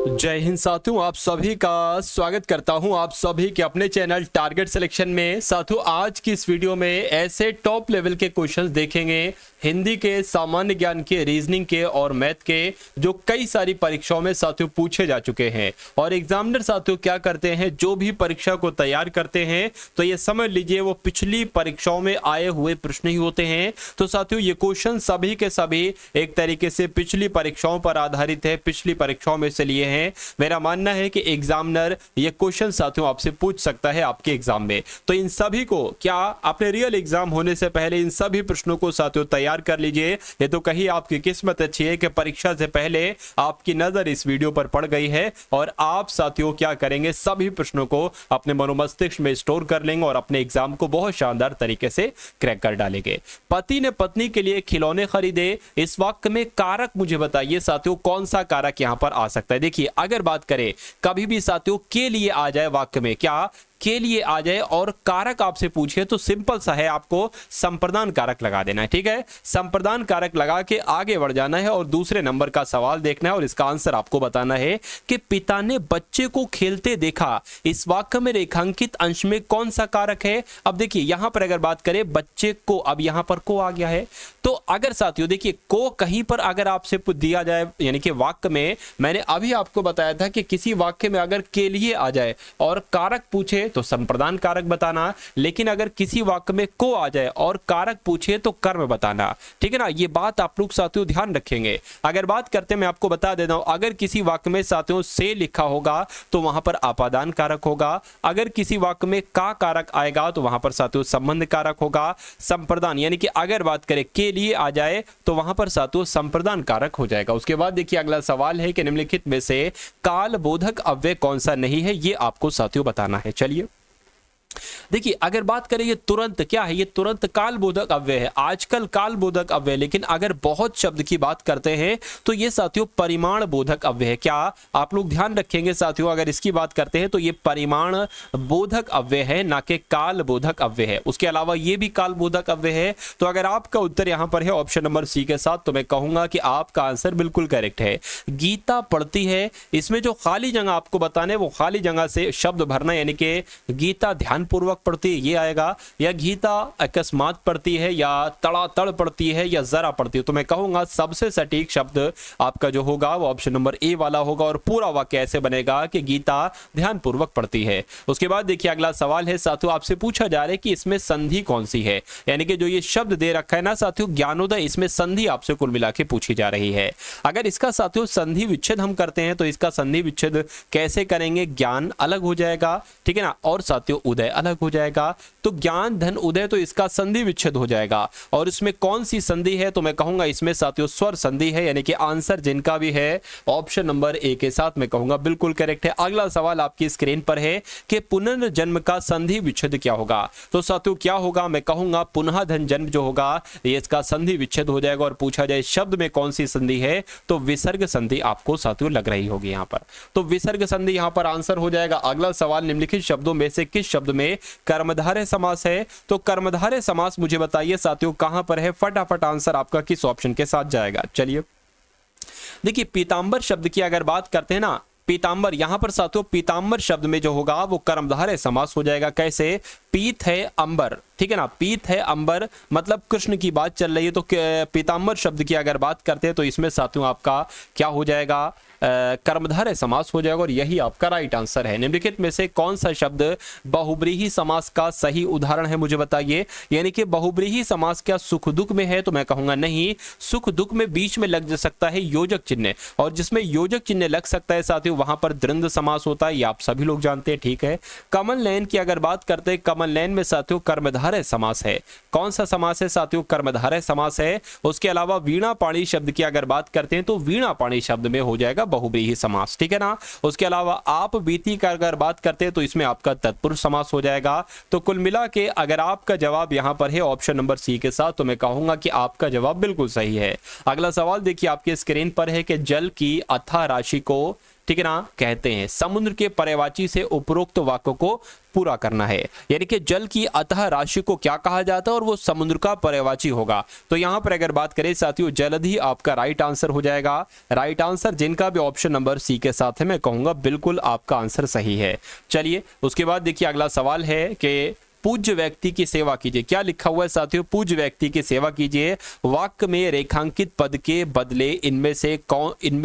जय हिंद साथियों, आप सभी का स्वागत करता हूं आप सभी के अपने चैनल टारगेट सिलेक्शन में। साथियों, आज की इस वीडियो में ऐसे टॉप लेवल के क्वेश्चंस देखेंगे हिंदी के, सामान्य ज्ञान के, रीजनिंग के और मैथ के, जो कई सारी परीक्षाओं में साथियों पूछे जा चुके हैं। और एग्जामिनर साथियों क्या करते हैं, जो भी परीक्षा को तैयार करते हैं तो ये समझ लीजिए वो पिछली परीक्षाओं में आए हुए प्रश्न ही होते हैं। तो साथियों ये क्वेश्चन सभी के सभी एक तरीके से पिछली परीक्षाओं पर आधारित है, पिछली परीक्षाओं में से लिए हैं। मेरा मानना है कि एग्जामिनर ये क्वेश्चन साथियों आपसे पूछ सकता है आपके एग्जाम में। तो इन सभी को क्या अपने रियल एग्जाम होने से पहले इन सभी प्रश्नों को साथियों तैयार कर लीजिए। ये तो कहीं आपकी किस्मत अच्छी है कि परीक्षा से पहले आपकी नजर इस वीडियो पर पड़ गई है और आप साथियों क्या करेंगे, सभी प्रश्नों को अपने मनोमस्तिष्क में स्टोर कर लेंगे और अपने एग्जाम को बहुत शानदार तरीके से क्रैक कर डालेंगे। पति ने पत्नी के लिए खिलौने खरीदे, इस वाक्य में कारक मुझे बताइए साथियों कौन सा कारक यहां पर आ सकता है। देखिए अगर बात करें कभी भी साथियों के लिए आ जाए वाक्य में, क्या के लिए आ जाए और कारक आपसे पूछे तो सिंपल सा है, आपको संप्रदान कारक लगा देना है। ठीक है, संप्रदान कारक लगा के आगे बढ़ जाना है और दूसरे नंबर का सवाल देखना है और इसका आंसर आपको बताना है कि पिता ने बच्चे को खेलते देखा, इस वाक्य में रेखांकित अंश में कौन सा कारक है। अब देखिए यहां पर अगर बात करें बच्चे को, अब यहां पर को आ गया है, तो अगर साथियों देखिए को कहीं पर अगर आपसे दिया जाए, यानी कि वाक्य में, मैंने अभी आपको बताया था कि किसी वाक्य में अगर के लिए आ जाए और कारक पूछे तो संप्रदान कारक बताना, लेकिन अगर किसी वाक्य में को आ जाए और कारक पूछे तो कर्म बताना। ठीक है ना, ये बात आप लोग साथियों ध्यान रखेंगे। अगर बात करते मैं आपको बता देता हूं, अगर किसी वाक्य में साथियों से लिखा होगा तो वहां पर आपादान कारक होगा, अगर किसी वाक्य में का कारक आएगा तो वहां पर साथियों संबंध कारक होगा। संप्रदान यानी कि अगर बात करें के लिए आ जाए तो वहां पर साथियों संप्रदान कारक हो जाएगा। उसके बाद देखिए अगला सवाल है कि निम्नलिखित में से काल बोधक अव्यय कौन सा नहीं है, ये आपको साथियों बताना है। चलिए देखिए अगर बात करें ये तुरंत क्या है, ये तुरंत काल बोधक अव्यय है, आजकल काल बोधक अव्यय। लेकिन अगर बहुत शब्द की बात करते हैं तो ये साथियों परिमाण बोधक अव्यय है। क्या आप लोग ध्यान रखेंगे साथियों, अगर इसकी बात करते हैं तो ये परिमाण बोधक अव्यय है, ना कि काल बोधक अव्यय है। उसके अलावा ये भी काल बोधक अव्यय है। तो अगर आपका उत्तर यहां पर है ऑप्शन नंबर सी के साथ, तो मैं कहूंगा कि आपका आंसर बिल्कुल करेक्ट है। गीता पढ़ती है, इसमें जो खाली जगह आपको बताने वो खाली जगह से शब्द भरना, यानी कि गीता ध्यान पूर्वक पढ़ती है ये आएगा, या गीता अकस्मात पढ़ती है, या तड़ातड़ पढ़ती है, या जरा पढ़ती है। तो मैं कहूंगा सबसे सटीक शब्द आपका जो होगा वो ऑप्शन नंबर ए वाला होगा और पूरा वाक्य ऐसे बनेगा कि गीता ध्यान पूर्वक पढ़ती है। उसके बाद देखिए अगला सवाल है साथियों, आपसे पूछा जा रहा है कि इसमें संधि कौन सी है, यानी कि जो ये शब्द दे रखा है ना साथियों ज्ञानोदय, इसमें संधि आपसे कुल मिला के पूछी जा रही है। अगर इसका साथियों संधि विच्छेद हम करते हैं तो इसका संधि विच्छेद कैसे करेंगे, ज्ञान अलग हो जाएगा, ठीक है ना, और साथियों उदय अलग हो जाएगा। तो ज्ञान धन उदय, तो इसका संधि विच्छेद हो जाएगा। और इसमें कौन सी संधि है, तो मैं कहूंगा इसमें साथियों स्वर संधि है, यानी कि आंसर जिनका भी है ऑप्शन नंबर ए के साथ मैं कहूंगा बिल्कुल करेक्ट है। अगला सवाल आपकी स्क्रीन पर है कि पुनर्जन्म का संधि विच्छेद क्या होगा। तो साथियों क्या होगा, मैं कहूंगा पुनः धन जन्म जो होगा ये इसका संधि विच्छेद हो जाएगा। और पूछा जाए शब्द में कौन सी संधि है, तो विसर्ग संधि आपको साथियों लग रही होगी यहां पर, तो विसर्ग संधि यहां पर आंसर हो जाएगा। अगला सवाल, निम्नलिखित शब्दों में से किस शब्द में कर्मधारय समास है। तो कर्मधारय समास मुझे बताइए साथियों कहां पर है, फटाफट आंसर आपका किस ऑप्शन के साथ जाएगा। चलिए देखिए पीतांबर शब्द की अगर बात करते हैं ना, पीतांबर, यहां पर साथियों पीतांबर शब्द में जो होगा वो कर्मधारय समास हो जाएगा। कैसे, पीत है अंबर, ठीक है ना, पीत है अंबर मतलब कृष्ण की बात चल रही है। तो पीतांबर शब्द की अगर बात करते हैं तो इसमें साथियों आपका क्या हो जाएगा, कर्मधारय समास हो जाएगा और यही आपका राइट आंसर है। निम्नलिखित में से कौन सा शब्द बहुब्रीहि समास का सही उदाहरण है मुझे बताइए। यानी कि बहुब्रीहि समास क्या सुख दुख में है, तो मैं कहूंगा नहीं, सुख दुख में बीच में लग सकता है योजक चिन्ह, और जिसमें योजक चिन्ह लग सकता है साथियों वहां पर द्वंद्व समास होता है, ये आप सभी लोग जानते हैं। ठीक है, कमल नयन की अगर बात करते हैं, कमल नयन में साथियों कर्मधारय समास है। कौन सा समास है साथियों, कर्मधारय समास है। उसके अलावा वीणा पाणी शब्द की अगर बात करते हैं तो वीणा पाणी शब्द में हो जाएगा बहुब्रीहि समास, ठीक है ना। उसके अलावा आप बीती का अगर बात करते हैं तो इसमें आपका तत्पुरुष समास हो जाएगा। तो कुल मिला के अगर आपका जवाब यहां पर है ऑप्शन नंबर सी के साथ, तो मैं कहूंगा कि आपका जवाब बिल्कुल सही है। अगला सवाल देखिए आपके स्क्रीन पर है कि जल की अथाह राशि को ठीक है ना, कहते हैं। समुद्र के पर्यायवाची से उपरोक्त वाक्य को पूरा करना है, यानी कि जल की अतः राशि को क्या कहा जाता है और वो समुद्र का पर्यायवाची होगा। तो यहां पर अगर बात करें साथियों, जलधि आपका राइट आंसर हो जाएगा। राइट आंसर जिनका भी ऑप्शन नंबर सी के साथ है, मैं कहूंगा बिल्कुल आपका आंसर सही है। चलिए उसके बाद देखिए अगला सवाल है कि पूज्य व्यक्ति की सेवा कीजिए। क्या लिखा हुआ है साथियों, पूज्य व्यक्ति की सेवा कीजिए। वाक्य में रेखांकित पद के बदले इनमें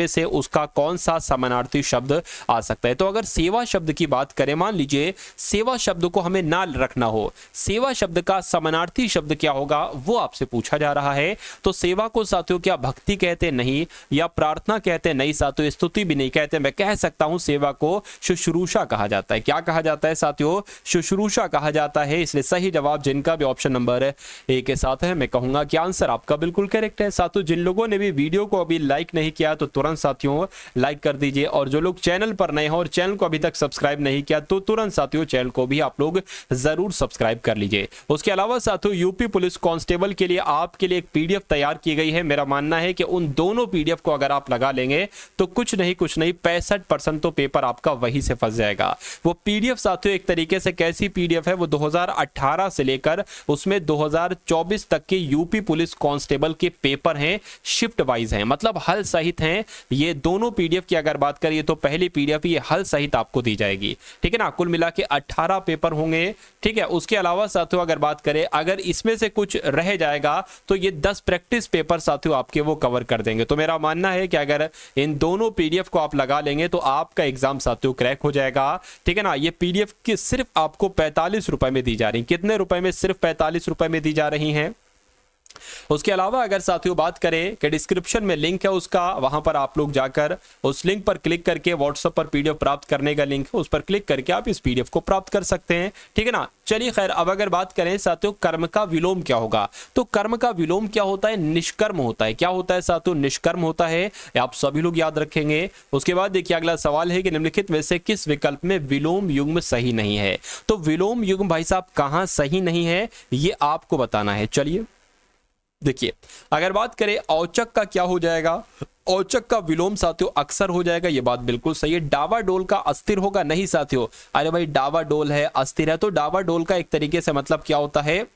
से उसका कौन सा समानार्थी शब्द आ सकता है। तो अगर सेवा शब्द की बात करें, मान लीजिए सेवा शब्द को हमें ना रखना हो, सेवा शब्द का समानार्थी शब्द क्या होगा वो आपसे पूछा जा रहा है। तो सेवा को साथियों क्या भक्ति कहते नहीं, या प्रार्थना कहते नहीं साथियों, स्तुति भी नहीं कहते। मैं कह सकता हूं सेवा को शुश्रूषा कहा जाता है। क्या कहा जाता है साथियों, शुश्रूषा कहा जाता है। इसलिए सही जवाब जिनका भी ऑप्शन नंबर ए के साथ है, मैं कहूंगा कि आंसर आपका बिल्कुल करेक्ट है। साथियों जिन लोगों ने भी वीडियो को अभी लाइक नहीं किया तो तुरंत साथियों लाइक कर दीजिए, और जो लोग चैनल पर नए हैं और चैनल को अभी तक सब्सक्राइब नहीं किया तो तुरंत साथियों चैनल को भी आप लोग जरूर सब्सक्राइब कर लीजिए। उसके अलावा साथियों यूपी पुलिस कांस्टेबल के लिए आपके लिए एक पीडीएफ तैयार की गई है। मेरा मानना है कि उन दोनों पीडीएफ को अगर आप लगा लेंगे तो कुछ नहीं 65% तो पेपर आपका वहीं से फंस जाएगा। वो पीडीएफ साथियों एक तरीके से कैसी पीडीएफ है, वो 2018 से लेकर उसमें 2024 तक के यूपी पुलिस कांस्टेबल के पेपर हैं, शिफ्ट वाइज हैं, मतलब हल सहित हैं। ये दोनों पीडीएफ की अगर बात करिए तो पहली पीडीएफ ये हल सहित आपको दी जाएगी, ठीक है ना। कुल मिला के 18 पेपर होंगे, ठीक है। उसके अलावा साथियों अगर बात करें, अगर इसमें से कुछ रह जाएगा तो ये 10 प्रैक्टिस पेपर साथियों आपके वो कवर कर देंगे। तो मेरा मानना है कि अगर इन दोनों पीडीएफ को आप लगा लेंगे तो आपका एग्जाम साथियों क्रैक हो जाएगा, ठीक है ना। ये पीडीएफ की सिर्फ आपको 45 रुपए में दी जा रही। कितने रुपए में? सिर्फ 45 रुपए में दी जा रही हैं। उसके अलावा अगर साथियों बात करें कि डिस्क्रिप्शन में लिंक है उसका, वहां पर आप लोग जाकर उस लिंक पर क्लिक करके व्हाट्सएप पर पीडीएफ प्राप्त करने का लिंक है, उस पर क्लिक करके आप इस पीडीएफ को प्राप्त कर सकते हैं, ठीक है ना। चलिए खैर, अब अगर बात करें साथियों कर्म का विलोम क्या होगा, तो कर्म का विलोम क्या होता है? निष्कर्म होता है। क्या होता है साथियों? निष्कर्म होता है। आप सभी लोग याद रखेंगे। उसके बाद देखिए अगला सवाल है कि निम्नलिखित में से किस विकल्प में विलोम युग्म सही नहीं है। तो विलोम युग्म भाई साहब कहां सही नहीं है ये आपको बताना है। चलिए देखिए अगर बात करें औचक का क्या हो जाएगा, औचक का विलोम साथियों अक्सर हो जाएगा, ये बात बिल्कुल सही है। डावाडोल का अस्थिर होगा नहीं साथियों। अरे भाई डावाडोल है, अस्थिर है, तो डावाडोल का एक तरीके से मतलब क्या होता है,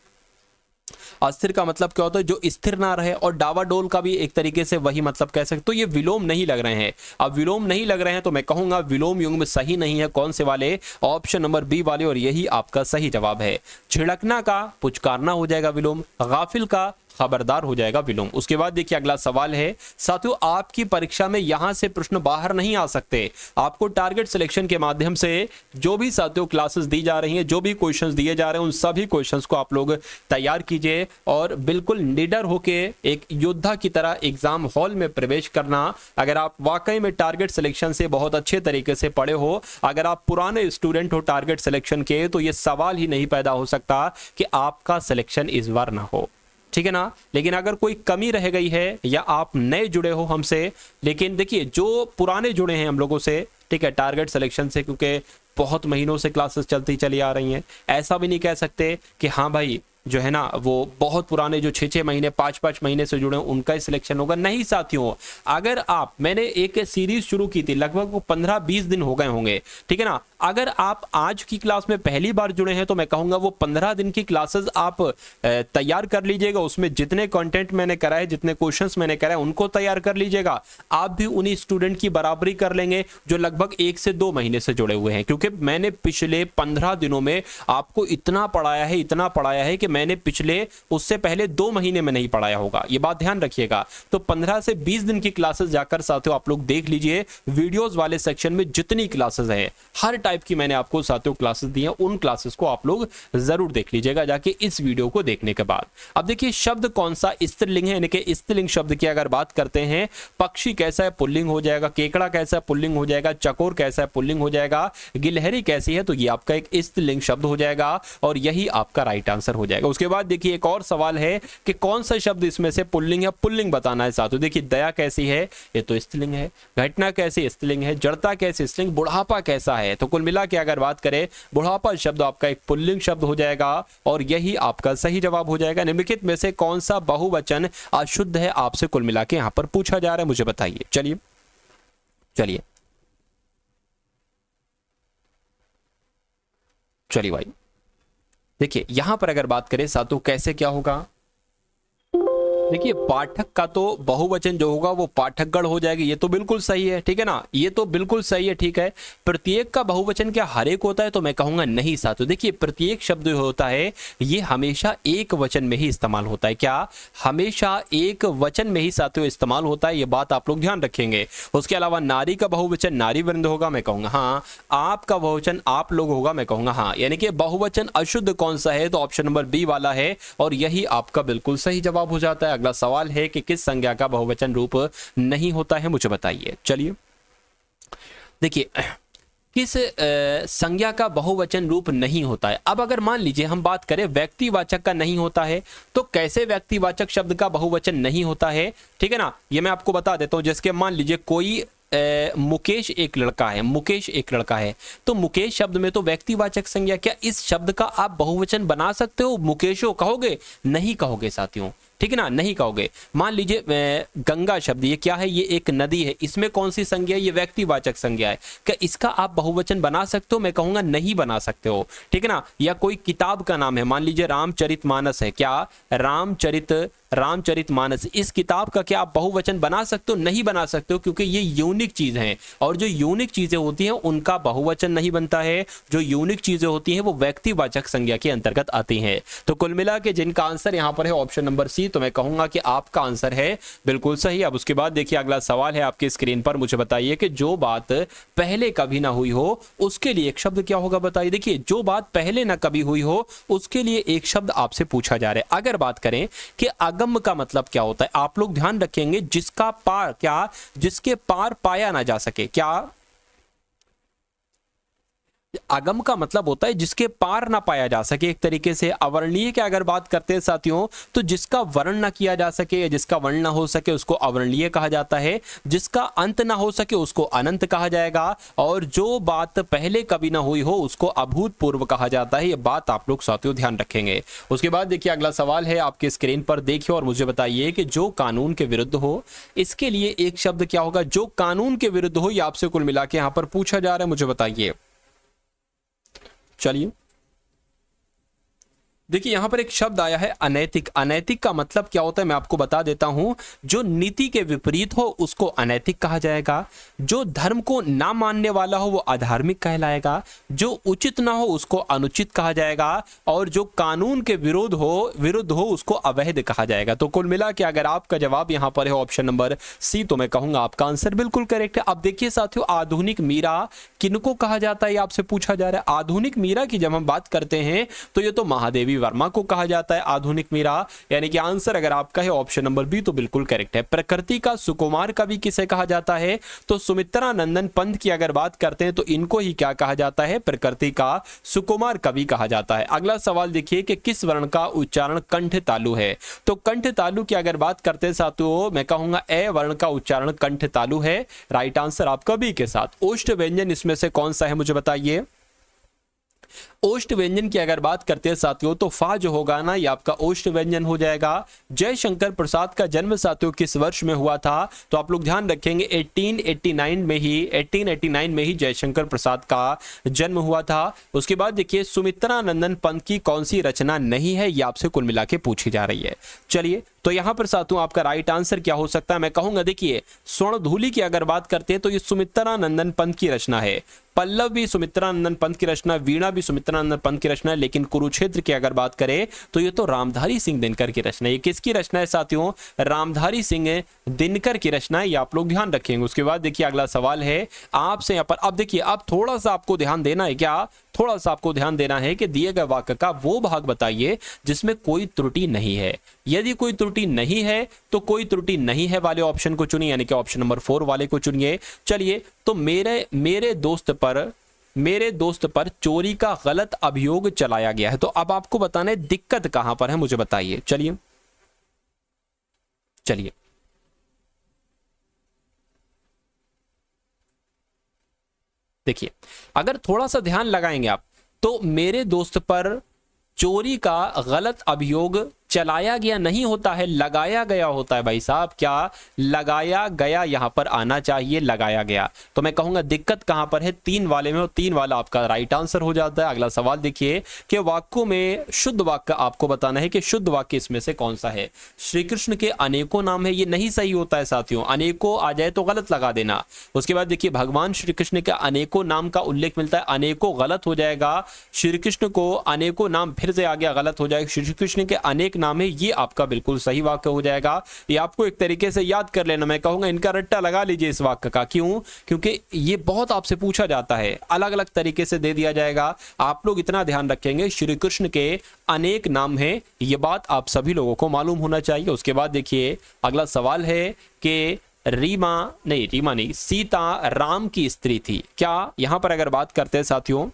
अस्थिर का मतलब क्या होता है जो स्थिर ना रहे, और डावाडोल का भी एक तरीके से वही मतलब कह सकते। तो ये विलोम नहीं लग रहे हैं। अब विलोम नहीं लग रहे हैं तो मैं कहूंगा विलोम युग्म सही नहीं है। कौन से वाले? ऑप्शन नंबर बी वाले, और यही आपका सही जवाब है। झिड़कना का पुचकारना हो जाएगा विलोम, गाफिल का खबरदार हो जाएगा विलोम। उसके बाद देखिए अगला सवाल है साथियों, आपकी परीक्षा में यहां से प्रश्न बाहर नहीं आ सकते। आपको टारगेट सिलेक्शन के माध्यम से जो भी साथियों क्लासेस दी जा रही हैं, जो भी क्वेश्चंस दिए जा रहे हैं, उन सभी क्वेश्चंस को आप लोग तैयार कीजिए और बिल्कुल निडर होके एक योद्धा की तरह एग्जाम हॉल में प्रवेश करना। अगर आप वाकई में टारगेट सिलेक्शन से बहुत अच्छे तरीके से पढ़े हो, अगर आप पुराने स्टूडेंट हो टारगेट सिलेक्शन के, तो ये सवाल ही नहीं पैदा हो सकता कि आपका सिलेक्शन इस बार ना हो, ठीक है ना। लेकिन अगर कोई कमी रह गई है या आप नए जुड़े हो हमसे, लेकिन देखिए जो पुराने जुड़े हैं हम लोगों से, ठीक है, टारगेट सिलेक्शन से, क्योंकि बहुत महीनों से क्लासेस चलती चली आ रही हैं, ऐसा भी नहीं कह सकते कि हाँ भाई जो है ना वो बहुत पुराने जो 6-6 महीने 5-5 महीने से जुड़े उनका ही सिलेक्शन होगा। नहीं साथियों, अगर आप, मैंने एक सीरीज शुरू की थी, लगभग वो 15-20 दिन हो गए होंगे, ठीक है ना। अगर आप आज की क्लास में पहली बार जुड़े हैं तो मैं कहूंगा वो 15 दिन की क्लासेस आप तैयार कर लीजिएगा। उसमें जितने कंटेंट मैंने कराए, जितने क्वेश्चंस मैंने कराए, उनको तैयार कर लीजिएगा। आप भी उन्हीं स्टूडेंट की बराबरी कर लेंगे जो लगभग 1 से 2 महीने से जुड़े हुए हैं, क्योंकि मैंने पिछले 15 दिनों में आपको इतना पढ़ाया है कि मैंने पिछले उससे पहले 2 महीने में नहीं पढ़ाया होगा। ये बात ध्यान रखिएगा। तो 15 से 20 दिन की क्लासेस जाकर साथियों आप लोग देख लीजिए। वीडियोस वाले सेक्शन में जितनी क्लासेस है, हर टाइप की मैंने आपको साथियों क्लासेस दी हैं, उन क्लासेस को आप लोग जरूर देख लीजिएगा जाके इस वीडियो को देखने के बाद। अब देखिए शब्द कौन सा स्त्रीलिंग है, यानी कि स्त्रीलिंग शब्द की अगर बात करते हैं, पक्षी कैसा है, पुल्लिंग हो जाएगा। केकड़ा कैसा है, पुल्लिंग हो जाएगा। चकोर कैसा है, पुल्लिंग हो जाएगा। गिलहरी कैसी है, तो ये आपका एक स्त्रीलिंग शब्द हो जाएगा और यही आपका राइट आंसर हो जाएगा। उसके बाद देखिए एक और सवाल है कि कौन सा शब्द इसमें से पुल्लिंग है, पुल्लिंग बताना है साथियों। देखिए दया कैसी है, ये तो स्त्रीलिंग है। घटना कैसी, स्त्रीलिंग है। जड़ता कैसी, स्त्रीलिंग। बुढ़ापा कैसा है, तो कुल मिला के अगर बात करें बुढ़ापा शब्द आपका एक पुल्लिंग शब्द हो जाएगा और यही आपका सही जवाब हो जाएगा। निम्नलिखित में से कौन सा बहुवचन अशुद्ध है, आपसे कुल मिला के यहां पर पूछा जा रहा है, मुझे बताइए। चलिए चलिए भाई, देखिए यहां पर अगर बात करें सातों कैसे क्या होगा, देखिए पाठक का तो बहुवचन जो होगा वो पाठकगण हो जाएगी, ये तो बिल्कुल सही है, ठीक है ना, ये तो बिल्कुल सही है, ठीक है। प्रत्येक का बहुवचन क्या हर एक होता है, तो मैं कहूंगा नहीं साथियों। देखिए प्रत्येक शब्द जो होता है ये हमेशा एक वचन में ही इस्तेमाल होता है, क्या हमेशा एक वचन में ही साथियों इस्तेमाल होता है, ये बात आप लोग ध्यान रखेंगे। उसके अलावा नारी का बहुवचन नारी वृंद होगा, मैं कहूंगा हाँ। आपका बहुवचन आप लोग होगा, मैं कहूंगा हाँ। यानी कि बहुवचन अशुद्ध कौन सा है, तो ऑप्शन नंबर बी वाला है, और यही आपका बिल्कुल सही जवाब हो जाता है। अगला सवाल है कि किस संज्ञा का बहुवचन रूप नहीं होता है, मुझे बताइए। चलिए देखिए किस संज्ञा का बहुवचन रूप नहीं होता है। अब अगर मान लीजिए हम बात करें व्यक्तिवाचक का नहीं होता है, तो कैसे व्यक्तिवाचक शब्द का बहुवचन नहीं होता है, ठीक है ना, ये मैं आपको बता देता हूं। जैसे मान लीजिए कोई मुकेश एक लड़का है, मुकेश एक लड़का है, तो मुकेश शब्द में तो व्यक्तिवाचक संज्ञा, क्या इस शब्द का आप बहुवचन बना सकते हो? मुकेशो कहोगे? नहीं कहोगे साथियों, ठीक है ना, नहीं कहोगे। मान लीजिए गंगा शब्द, ये क्या है, ये एक नदी है, इसमें कौन सी संज्ञा है, ये व्यक्तिवाचक संज्ञा है, क्या इसका आप बहुवचन बना सकते हो? मैं कहूंगा नहीं बना सकते हो, ठीक है ना। या कोई किताब का नाम है, मान लीजिए रामचरितमानस है, क्या रामचरितमानस, इस किताब का क्या आप बहुवचन बना सकते हो? नहीं बना सकते हो, क्योंकि ये यूनिक चीज है, और जो यूनिक चीजें होती हैं उनका बहुवचन नहीं बनता है। जो यूनिक चीजें होती हैं वो व्यक्तिवाचक संज्ञा के अंतर्गत आती हैं। तो कुल मिला के जिनका आंसर यहां पर है ऑप्शन नंबर सी, तो मैं कहूंगा कि आपका आंसर है बिल्कुल सही। अब उसके बाद देखिए अगला सवाल है आपकी स्क्रीन पर, मुझे बताइए कि जो बात पहले कभी ना हुई हो उसके लिए एक शब्द क्या होगा, बताइए। देखिए जो बात पहले ना कभी हुई हो उसके लिए एक शब्द आपसे पूछा जा रहा है। अगर बात करें कि अगम का मतलब क्या होता है, आप लोग ध्यान रखेंगे, जिसका पार, क्या जिसके पार पाया ना जा सके, क्या अगम का मतलब होता है जिसके पार ना पाया जा सके। एक तरीके से अवर्णीय की अगर बात करते हैं साथियों, तो जिसका वर्ण ना किया जा सके या जिसका वर्ण ना हो सके उसको अवर्णीय कहा जाता है, जिसका अंत ना हो सके उसको अनंत कहा जाएगा, और जो बात पहले कभी ना हुई हो उसको अभूतपूर्व कहा जाता है। ये बात आप लोग साथियों ध्यान रखेंगे। उसके बाद देखिए अगला सवाल है आपके स्क्रीन पर, देखिए और मुझे बताइए कि जो कानून के विरुद्ध हो इसके लिए एक शब्द क्या होगा। जो कानून के विरुद्ध हो ये आपसे कुल मिला के यहां पर पूछा जा रहा है, मुझे बताइए। चलिए देखिए यहां पर एक शब्द आया है अनैतिक। अनैतिक का मतलब क्या होता है मैं आपको बता देता हूं। जो नीति के विपरीत हो उसको अनैतिक कहा जाएगा, जो धर्म को ना मानने वाला हो वो अधार्मिक कहलाएगा, जो उचित ना हो उसको अनुचित कहा जाएगा, और जो कानून के विरुद्ध हो उसको अवैध कहा जाएगा। तो कुल मिला के अगर आपका जवाब यहां पर है ऑप्शन नंबर सी, तो मैं कहूंगा आपका आंसर बिल्कुल करेक्ट है। अब देखिए साथियों आधुनिक मीरा किनको कहा जाता है, आपसे पूछा जा रहा है। आधुनिक मीरा की जब हम बात करते हैं तो ये तो महादेवी वर्मा को कहा जाता है आधुनिक मीरा, यानी कि आंसर अगर आपका है ऑप्शन नंबर बी तो बिल्कुल करेक्ट है। प्रकृति का सुकुमार कवि किसे कहा जाता है, तो सुमित्रा नंदन पंत की अगर बात करते हैं तो इनको ही क्या कहा जाता है, प्रकृति का सुकुमार कवि कहा जाता है। अगला सवाल देखिए कि किस वर्ण का उच्चारण कंठ तालु है, तो कंठ तालु की अगर बात करते हैं साथियों मैं कहूंगा ए वर्ण का उच्चारण कंठ तालु है। राइट आंसर आपका बी के साथ। ओष्ठ व्यंजन इसमें से कौन सा है मुझे बताइए। ओष्ठ व्यंजन की अगर बात करते हैं साथियों तो फा जो होगा ना ये आपका ओष्ठ व्यंजन हो जाएगा। जयशंकर प्रसाद का जन्म साथियों किस वर्ष में हुआ था, तो आप लोग ध्यान रखेंगे 1889 में ही जयशंकर प्रसाद का जन्म हुआ था। उसके बाद देखिए सुमित्रा नंदन पंत की कौन सी रचना नहीं है, ये आपसे कुल मिला के पूछी जा रही है। चलिए तो यहां पर साथियों आपका राइट आंसर क्या हो सकता है, मैं कहूंगा देखिए स्वर्णधूलि की अगर बात करते हैं तो ये सुमित्रा नंदन पंत की रचना है। पल्लव भी सुमित्रा नंदन पंत की रचना, वीणा भी सुमित्रा नंदन पंत की रचना है, लेकिन कुरुक्षेत्र की अगर बात करें तो ये तो रामधारी सिंह दिनकर की रचना है। ये किसकी रचना है साथियों, रामधारी सिंह दिनकर की रचना है, ये आप लोग ध्यान रखेंगे। उसके बाद देखिए अगला सवाल है आपसे यहाँ पर। अब देखिए अब थोड़ा सा आपको ध्यान देना है, क्या थोड़ा सा आपको ध्यान देना है कि दिए गए वाक्य का वो भाग बताइए जिसमें कोई त्रुटि नहीं है। यदि कोई त्रुटि नहीं है तो कोई त्रुटि नहीं है वाले ऑप्शन को चुनिए, यानी कि ऑप्शन नंबर 4 वाले को चुनिए। चलिए तो मेरे दोस्त पर चोरी का गलत अभियोग चलाया गया है, तो अब आपको बताना है दिक्कत कहां पर है, मुझे बताइए। चलिए देखिए अगर थोड़ा सा ध्यान लगाएंगे आप तो मेरे दोस्त पर चोरी का गलत अभियोग चलाया गया नहीं होता है, लगाया गया होता है भाई साहब। क्या लगाया गया यहां पर आना चाहिए, लगाया गया। तो मैं कहूंगा दिक्कत कहां पर है, 3 वाले में, और 3 वाला आपका राइट आंसर हो जाता है। अगला सवाल देखिए कि वाक्यों में शुद्ध वाक्य आपको बताना है कि शुद्ध वाक्य इसमें से कौन सा है। श्री कृष्ण के अनेकों नाम है, ये नहीं सही होता है साथियों, अनेकों आ जाए तो गलत लगा देना। उसके बाद देखिए भगवान श्री कृष्ण के अनेकों नाम का उल्लेख मिलता है, अनेकों गलत हो जाएगा। श्री कृष्ण को अनेकों नाम फिर से आ गया, गलत हो जाएगा। श्री कृष्ण के अनेक नाम है, ये आपका बिल्कुल सही वाक्य हो जाएगा। ये आपको एक तरीके से याद कर लेना, मैं कहूंगा इनका रट्टा लगा लीजिए इस वाक्य का। क्यों? क्योंकि ये बहुत आपसे पूछा जाता है, अलग अलग तरीके से दे दिया जाएगा। आप लोग इतना ध्यान रखेंगे श्री कृष्ण के अनेक नाम हैं, ये बात आप सभी लोगों को मालूम होना चाहिए। उसके बाद देखिए अगला सवाल है कि रीमा नहीं, सीता राम की स्त्री थी। क्या यहां पर अगर बात करते हैं साथियों,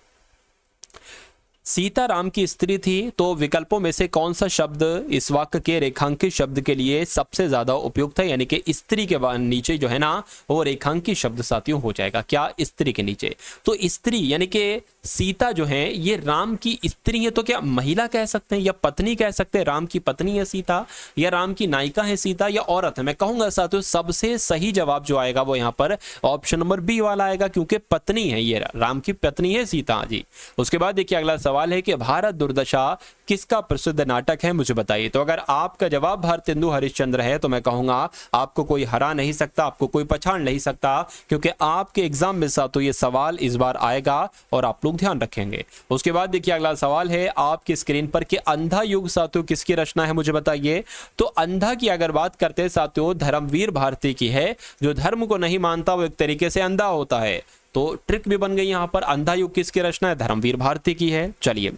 सीता राम की स्त्री थी, तो विकल्पों में से कौन सा शब्द इस वाक्य के रेखांकित शब्द के लिए सबसे ज्यादा उपयुक्त है? यानी कि स्त्री के नीचे जो है ना वो रेखांकित शब्द साथियों हो जाएगा। क्या? स्त्री के नीचे। तो स्त्री यानी कि सीता जो है ये राम की स्त्री है, तो क्या महिला कह सकते हैं या पत्नी कह सकते हैं? राम की पत्नी है सीता, या राम की नायिका है सीता, या औरत है? मैं कहूंगा साथियों सबसे सही जवाब जो आएगा वो यहाँ पर ऑप्शन नंबर बी वाला आएगा, क्योंकि पत्नी है, ये राम की पत्नी है सीता जी। उसके बाद देखिए अगला सवाल है कि भारत दुर्दशा किसका प्रसिद्ध नाटक है, मुझे बताइए। तो अगर आपका जवाब भारतेंदु हरिश्चंद्र है तो मैं कहूंगा आपको कोई हरा नहीं सकता, आपको कोई पछाड़ नहीं सकता, क्योंकि आपके एग्जाम में साथियों ये सवाल इस बार आएगा और आप लोग ध्यान रखेंगे। उसके बाद देखिए अगला सवाल है आपकी स्क्रीन पर कि अंधा युग साथियों किसकी रचना है, मुझे बताइए। तो अंधा की अगर बात करते हैं साथियों धर्मवीर भारती की है। जो धर्म को नहीं मानता वो एक तरीके से अंधा होता है, तो ट्रिक भी बन गई यहां पर। अंधा युग किसकी रचना है? धर्मवीर भारती की है। चलिए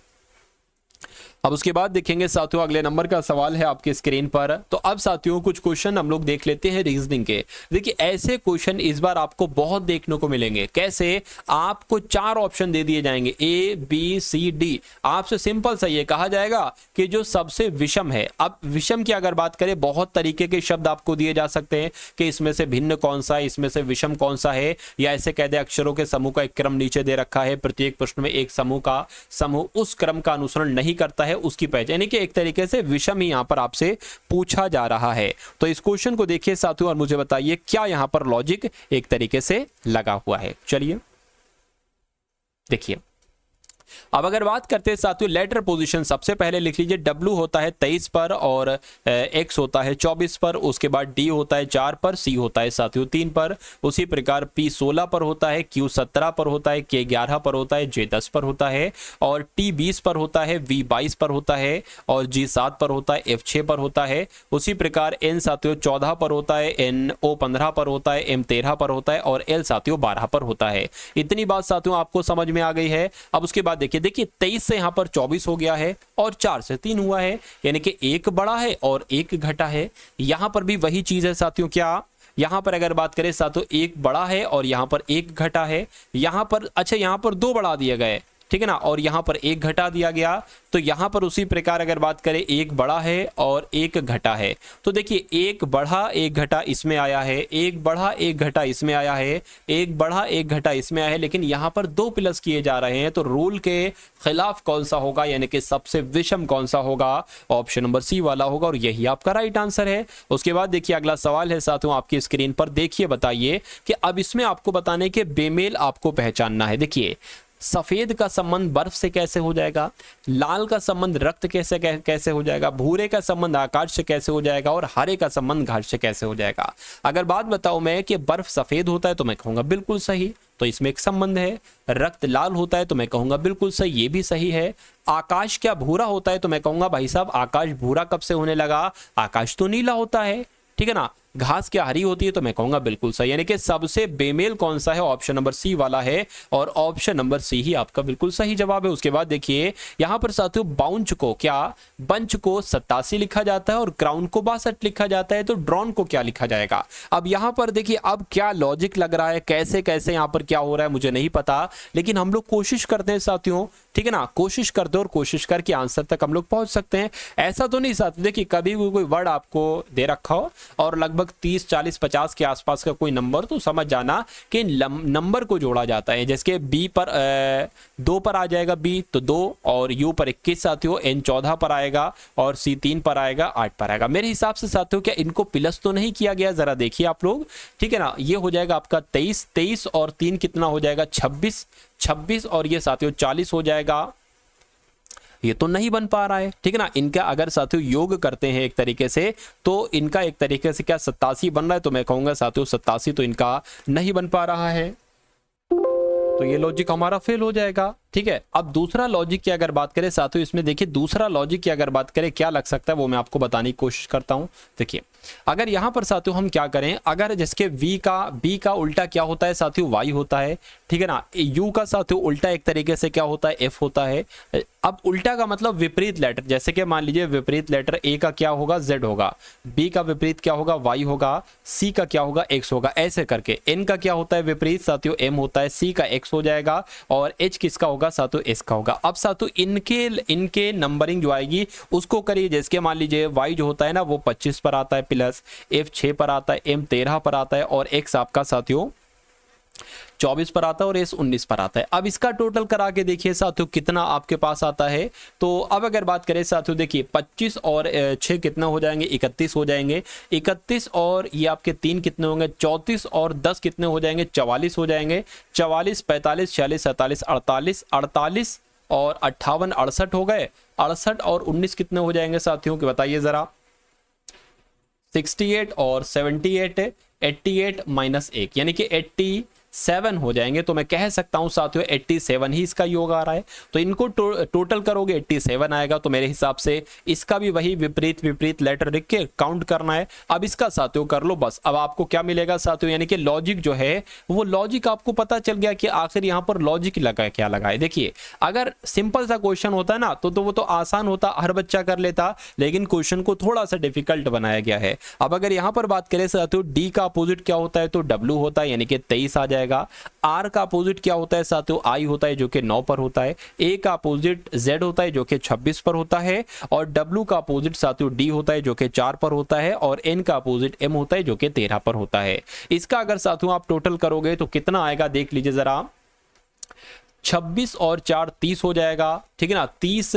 अब उसके बाद देखेंगे साथियों अगले नंबर का सवाल है आपके स्क्रीन पर। तो अब साथियों कुछ क्वेश्चन हम लोग देख लेते हैं रीजनिंग के। देखिए ऐसे क्वेश्चन इस बार आपको बहुत देखने को मिलेंगे। कैसे? आपको 4 ऑप्शन दे दिए जाएंगे A B C D। आपसे सिंपल सा ये कहा जाएगा कि जो सबसे विषम है। अब विषम की अगर बात करें बहुत तरीके के शब्द आपको दिए जा सकते हैं कि इसमें से भिन्न कौन सा है, इसमें से विषम कौन सा है, या ऐसे कह दे अक्षरों के समूह का एक क्रम नीचे दे रखा है, प्रत्येक प्रश्न में एक समूह उस क्रम का अनुसरण नहीं करता है, उसकी पहचान। यानी कि एक तरीके से विषम ही यहां पर आपसे पूछा जा रहा है। तो इस क्वेश्चन को देखिए साथियों और मुझे बताइए क्या यहां पर लॉजिक एक तरीके से लगा हुआ है। चलिए देखिए अब अगर बात करते हैं साथियों लेटर पोजीशन, सबसे पहले लिख लीजिए W होता है 23 पर और X होता है 24 पर। उसके बाद D होता है 4 पर, C होता है साथियों 3 पर। उसी प्रकार P 16 पर होता है, Q 17 पर होता है, K 11 पर होता है, J 10 पर होता है, और T 20 पर होता है, V 22 पर होता है, और G 7 पर होता है, F 6 पर होता है। उसी प्रकार N साथियों 14 पर होता है, NO 15 पर होता है, M 13 पर होता है, और L साथियों 12 पर होता है। इतनी बात साथियों आपको समझ में आ गई है। अब उसके बाद देखिए 23 से यहां पर 24 हो गया है और 4 से 3 हुआ है, यानी कि एक बड़ा है और एक घटा है। यहां पर भी वही चीज है साथियों। क्या? यहां पर अगर बात करें साथियों एक बड़ा है और यहां पर एक घटा है। यहां पर अच्छा यहां पर 2 बढ़ा दिए गए, ठीक है ना, और यहां पर एक घटा दिया गया। तो यहां पर उसी प्रकार अगर बात करें एक बड़ा है और एक घटा है, तो देखिए एक बढ़ा एक घटा इसमें आया है, एक बढ़ा एक घटा इसमें आया है, एक बढ़ा एक घटा इसमें आया है, लेकिन यहां पर 2 प्लस किए जा रहे हैं। तो रूल के खिलाफ कौन सा होगा, यानी कि सबसे विषम कौन सा होगा? ऑप्शन नंबर सी वाला होगा, और यही आपका राइट आंसर है। उसके बाद देखिए अगला सवाल है साथियों आपकी स्क्रीन पर। देखिए बताइए कि अब इसमें आपको बताने के बेमेल आपको पहचानना है। देखिए सफेद का संबंध बर्फ से कैसे हो जाएगा, लाल का संबंध रक्त कैसे हो जाएगा, भूरे का संबंध आकाश से कैसे हो जाएगा, और हरे का संबंध घास से कैसे हो जाएगा। अगर बात बताऊं मैं कि बर्फ सफेद होता है तो मैं कहूंगा बिल्कुल सही, तो इसमें एक संबंध है। रक्त लाल होता है तो मैं कहूंगा बिल्कुल सही, ये भी सही है। आकाश क्या भूरा होता है तो मैं कहूंगा भाई साहब आकाश भूरा कब से होने लगा, आकाश तो नीला होता है, ठीक है ना। घास क्या हरी होती है तो मैं कहूंगा बिल्कुल सही, यानी कि सबसे बेमेल कौन सा है? ऑप्शन नंबर सी वाला है, और ऑप्शन नंबर सी ही आपका बिल्कुल सही जवाब है। उसके बाद देखिए यहां पर साथियों बाउंच को क्या बंच को 87 लिखा जाता है और क्राउन को 62 लिखा जाता है, तो ड्रोन को क्या लिखा जाएगा? अब यहां पर देखिए अब क्या लॉजिक लग रहा है, कैसे कैसे यहां पर क्या हो रहा है मुझे नहीं पता, लेकिन हम लोग कोशिश करते हैं साथियों, ठीक है ना, कोशिश करते और कोशिश करके आंसर तक हम लोग पहुंच सकते हैं। ऐसा तो नहीं साथियों देखिए कभी भी कोई वर्ड आपको दे रखा हो और लगभग लगभग 30, 40, 50 के आसपास का कोई नंबर, तो समझ जाना कि नंबर को जोड़ा जाता है। जैसे बी पर 2 पर आ जाएगा बी तो 2, और यू पर 21 साथियों, एन 14 पर आएगा, और सी 3 पर आएगा, 8 पर आएगा। मेरे हिसाब से साथियों क्या इनको प्लस तो नहीं किया गया, जरा देखिए आप लोग, ठीक है ना। ये हो जाएगा आपका 23, 23 और 3 कितना हो जाएगा 26, 26 और ये साथियों 40 हो जाएगा। ये तो नहीं बन पा रहा है, ठीक है ना। इनका अगर साथियों योग करते हैं एक तरीके से, तो इनका एक तरीके से क्या 87 बन रहा है, तो मैं कहूंगा साथियों 87 तो इनका नहीं बन पा रहा है, तो ये लॉजिक हमारा फेल हो जाएगा, ठीक है। अब दूसरा लॉजिक की अगर बात करें साथियों, इसमें देखिए दूसरा लॉजिक की अगर बात करें क्या लग सकता है, वो मैं आपको बताने की कोशिश करता हूं। देखिए अगर यहां पर साथियों हम क्या करें, अगर जिसके बी का उल्टा क्या होता है साथियों, वाई होता है, ठीक है ना। यू का साथियों उल्टा एक तरीके से क्या होता है, एफ होता है। अब उल्टा का मतलब विपरीत लेटर, जैसे कि मान लीजिए विपरीत लेटर ए का क्या होगा, जेड होगा, बी का विपरीत क्या होगा, वाई होगा, सी का क्या होगा, एक्स होगा, ऐसे करके। एन का क्या होता है विपरीत साथियों, एम होता है, सी का एक्स हो जाएगा, और एच किसका होगा साथियों, एस का होगा। अब साथियों इनके नंबरिंग जो आएगी उसको करिए, जैसे मान लीजिए वाई जो होता है ना वो 25 पर आता है प्लस, एफ 6 पर आता है, एम 13 पर आता है, और एक्स आपका साथियों 24 पर आता है, और एस 19 पर आता है। अब इसका टोटल करा के देखिए साथियों कितना आपके पास आता है। तो अब अगर बात करें साथियों, देखिए 25 और 6 कितना हो जाएंगे, 31 हो जाएंगे, 31 और ये आपके 3 कितने होंगे, 34 और 10 कितने हो जाएंगे, 44 हो जाएंगे, 44, 45, 46, 47, 48, 48 और 58, 68 हो गए, 68 और 19 कितने हो जाएंगे साथियों के बताइए जरा, 68 और 78, 88 माइनस 1 यानी कि 87 हो जाएंगे। तो मैं कह सकता हूं साथियों 87 ही इसका योग आ रहा है। तो इनको टोटल करोगे 87 आएगा। तो मेरे हिसाब से इसका भी वही विपरीत लेटर लिख के काउंट करना है। अब इसका साथियों कर लो बस। अब आपको क्या मिलेगा साथियों, यानी कि लॉजिक जो है वो लॉजिक आपको पता चल गया कि आखिर यहाँ पर लॉजिक लगा क्या लगा है। देखिए अगर सिंपल सा क्वेश्चन होता है ना तो वो तो आसान होता, हर बच्चा कर लेता, लेकिन क्वेश्चन को थोड़ा सा डिफिकल्ट बनाया गया है। अब अगर यहाँ पर बात करें साथियों डी का अपोजिट क्या होता है, तो डब्ल्यू होता है यानी कि 23 आ जाएगा। आर का अपोजिट क्या होता है साथियों, आई होता है जो कि 9 पर होता है। ए का अपोजिट जेड होता है जो कि 26 पर होता है। और डब्ल्यू का अपोजिट साथियों डी होता है जो कि 4 पर होता है। और एन का अपोजिट एम होता है जो कि 13 पर होता है। इसका अगर साथियों आप टोटल करोगे तो कितना आएगा देख लीजिए जरा, 26 और 4 30 हो जाएगा, ठीक है ना। 30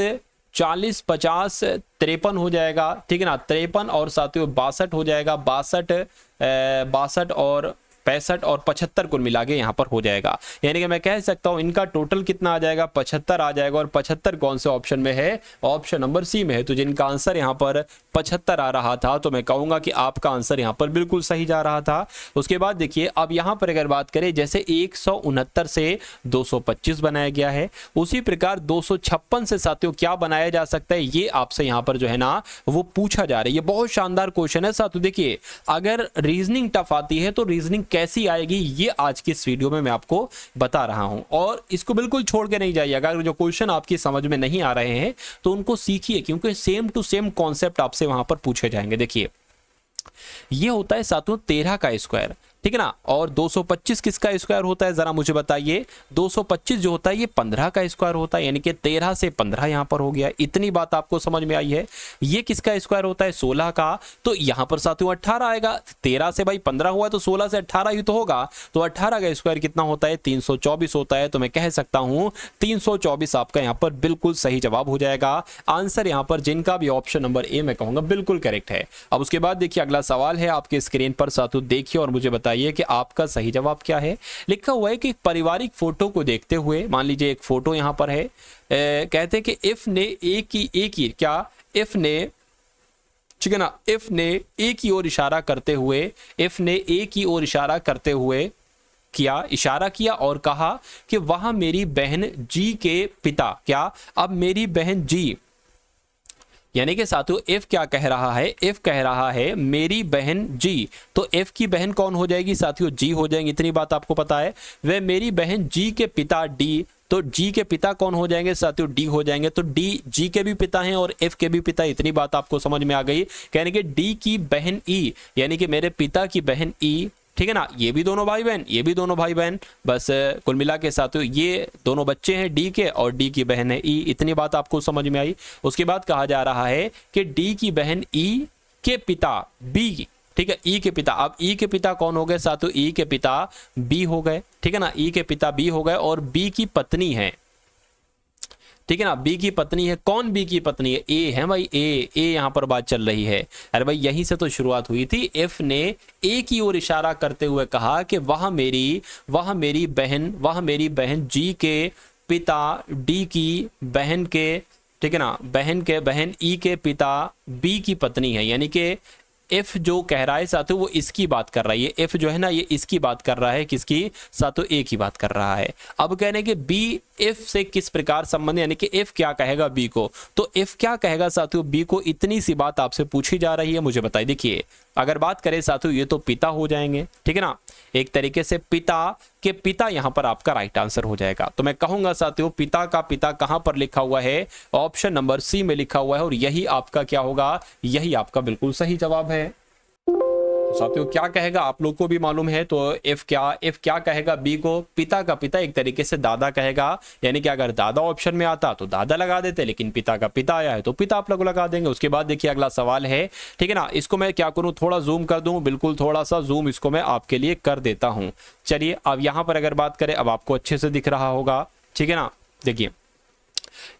40 50 53 हो जाएगा, ठीक है ना। 53 और साथियों 62 हो जाएगा, 62 और 65 और 75 कुल मिला के यहाँ पर हो जाएगा। यानी कि मैं कह सकता हूँ इनका टोटल कितना आ जाएगा, 75 आ जाएगा। और 75 कौन से ऑप्शन में है, ऑप्शन नंबर सी में है। तो जिनका आंसर यहाँ पर 75 आ रहा था तो मैं कहूंगा कि आपका आंसर यहाँ पर बिल्कुल सही जा रहा था। उसके बाद देखिए अब यहाँ पर अगर बात करें, जैसे 169 से 225 बनाया गया है, उसी प्रकार 256 से साथियों क्या बनाया जा सकता है, ये आपसे यहाँ पर जो है ना वो पूछा जा रहा है। ये बहुत शानदार क्वेश्चन है साथियों। देखिए अगर रीजनिंग टफ आती है तो रीजनिंग कैसी आएगी ये आज की इस वीडियो में मैं आपको बता रहा हूं। और इसको बिल्कुल छोड़ के नहीं जाइए। अगर जो क्वेश्चन आपकी समझ में नहीं आ रहे हैं तो उनको सीखिए, क्योंकि सेम टू सेम कॉन्सेप्ट आपसे वहां पर पूछे जाएंगे। देखिए ये होता है साथियों 13 का स्क्वायर, ठीक है ना। और 225 किसका स्क्वायर होता है जरा मुझे बताइए। 225 जो होता है ये 15 का स्क्वायर होता है, यानी कि 13 से 15 यहां पर हो गया। इतनी बात आपको समझ में आई है। ये किसका स्क्वायर होता है, 16 का। तो यहां पर साथियों 18 आएगा। 13 से भाई 15 हुआ तो 16 से 18 ही तो होगा। तो 18 का स्क्वायर कितना होता है, 324 होता है। तो मैं कह सकता हूं 324 आपका यहां पर बिल्कुल सही जवाब हो जाएगा। आंसर यहां पर जिनका भी ऑप्शन नंबर ए मैं कहूंगा बिल्कुल करेक्ट है। अब उसके बाद देखिए अगला सवाल है आपके स्क्रीन पर साथियों, देखिए और मुझे बताइए कि आपका सही जवाब क्या है। लिखा हुआ है कि पारिवारिक फोटो को देखते हुए, मान लीजिए एक फोटो यहां पर है, कहते हैं कि इफ ने इफ ने, ठीक है ना, इफ ने ए की ओर इशारा करते हुए, इफ ने ए की ओर इशारा करते हुए इशारा किया और कहा कि वहां मेरी बहन जी के पिता, क्या अब मेरी बहन जी, यानी कि साथियों एफ क्या कह रहा है, एफ कह रहा है मेरी बहन जी। तो एफ की बहन कौन हो जाएगी साथियों, जी हो जाएंगी। इतनी बात आपको पता है। वह मेरी बहन जी के पिता डी, तो जी के पिता कौन हो जाएंगे साथियों, डी हो जाएंगे। तो डी जी के भी पिता हैं और एफ के भी पिता। इतनी बात आपको समझ में आ गई। कहने के डी की बहन ई, यानी कि मेरे पिता की बहन ई, ठीक है ना। ये भी दोनों भाई बहन, ये भी दोनों भाई बहन, बस कुल मिला के साथियों ये दोनों बच्चे हैं डी के और डी की बहन है ई। इतनी बात आपको समझ में आई। उसके बाद कहा जा रहा है कि डी की बहन ई के पिता बी, ठीक है, ई के पिता। अब ई के पिता कौन हो गए साथियों? ई के पिता बी हो गए, ठीक है ना, ई के पिता बी हो गए और बी की पत्नी है, ठीक है ना, बी की पत्नी है। कौन बी की पत्नी है? ए है भाई, ए यहां पर बात चल रही है। अरे भाई यहीं से तो शुरुआत हुई थी। एफ ने ए की ओर इशारा करते हुए कहा कि वह मेरी बहन जी के पिता डी की बहन के, ठीक है ना, बहन ई के पिता बी की पत्नी है। यानी कि एफ जो कह रहा है साथियों वो इसकी बात कर रहा है, ये एफ जो है ना ये इसकी बात कर रहा है, किसकी? साथियों ए की बात कर रहा है। अब कहने के बी एफ से किस प्रकार संबंध, यानी कि एफ क्या कहेगा बी को, तो एफ क्या कहेगा साथियों बी को? इतनी सी बात आपसे पूछी जा रही है, मुझे बताइए। देखिए अगर बात करें साथियों ये तो पिता हो जाएंगे, ठीक है ना, एक तरीके से पिता के पिता यहां पर आपका राइट आंसर हो जाएगा। तो मैं कहूंगा साथियों पिता का पिता कहां पर लिखा हुआ है? ऑप्शन नंबर सी में लिखा हुआ है और यही आपका क्या होगा? यही आपका बिल्कुल सही जवाब है। साथियों क्या कहेगा आप लोग को भी मालूम है, तो एफ क्या कहेगा बी को? पिता का पिता एक तरीके से दादा कहेगा, यानी कि अगर दादा ऑप्शन में आता तो दादा लगा देते, लेकिन पिता का पिता आया है तो पिता आप लोग लगा देंगे। उसके बाद देखिए अगला सवाल है, ठीक है ना, इसको मैं क्या करूं, थोड़ा जूम कर दूं, बिल्कुल थोड़ा सा जूम इसको मैं आपके लिए कर देता हूं। चलिए अब यहां पर अगर बात करें, अब आपको अच्छे से दिख रहा होगा, ठीक है ना, देखिए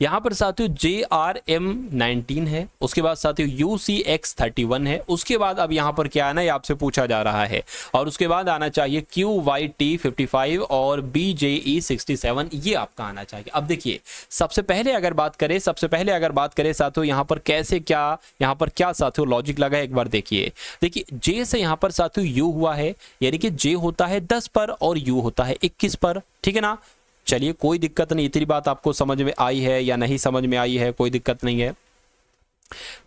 यहां पर साथियों JRM19 है, उसके बाद साथियों UCX31 है, उसके बाद अब यहां पर क्या आना है आपसे पूछा जा रहा है, और उसके बाद आना चाहिए QYT55 और BJE67, ये आपका आना चाहिए। अब देखिए सबसे पहले अगर बात करें साथियों यहां पर कैसे क्या साथियों लॉजिक लगा है, एक बार देखिए J से यहां पर साथियों U हुआ है, यानी कि J होता है 10 पर और U होता है 21 पर, ठीक है ना। चलिए कोई दिक्कत नहीं, इतनी बात आपको समझ में आई है या नहीं समझ में आई है, कोई दिक्कत नहीं है।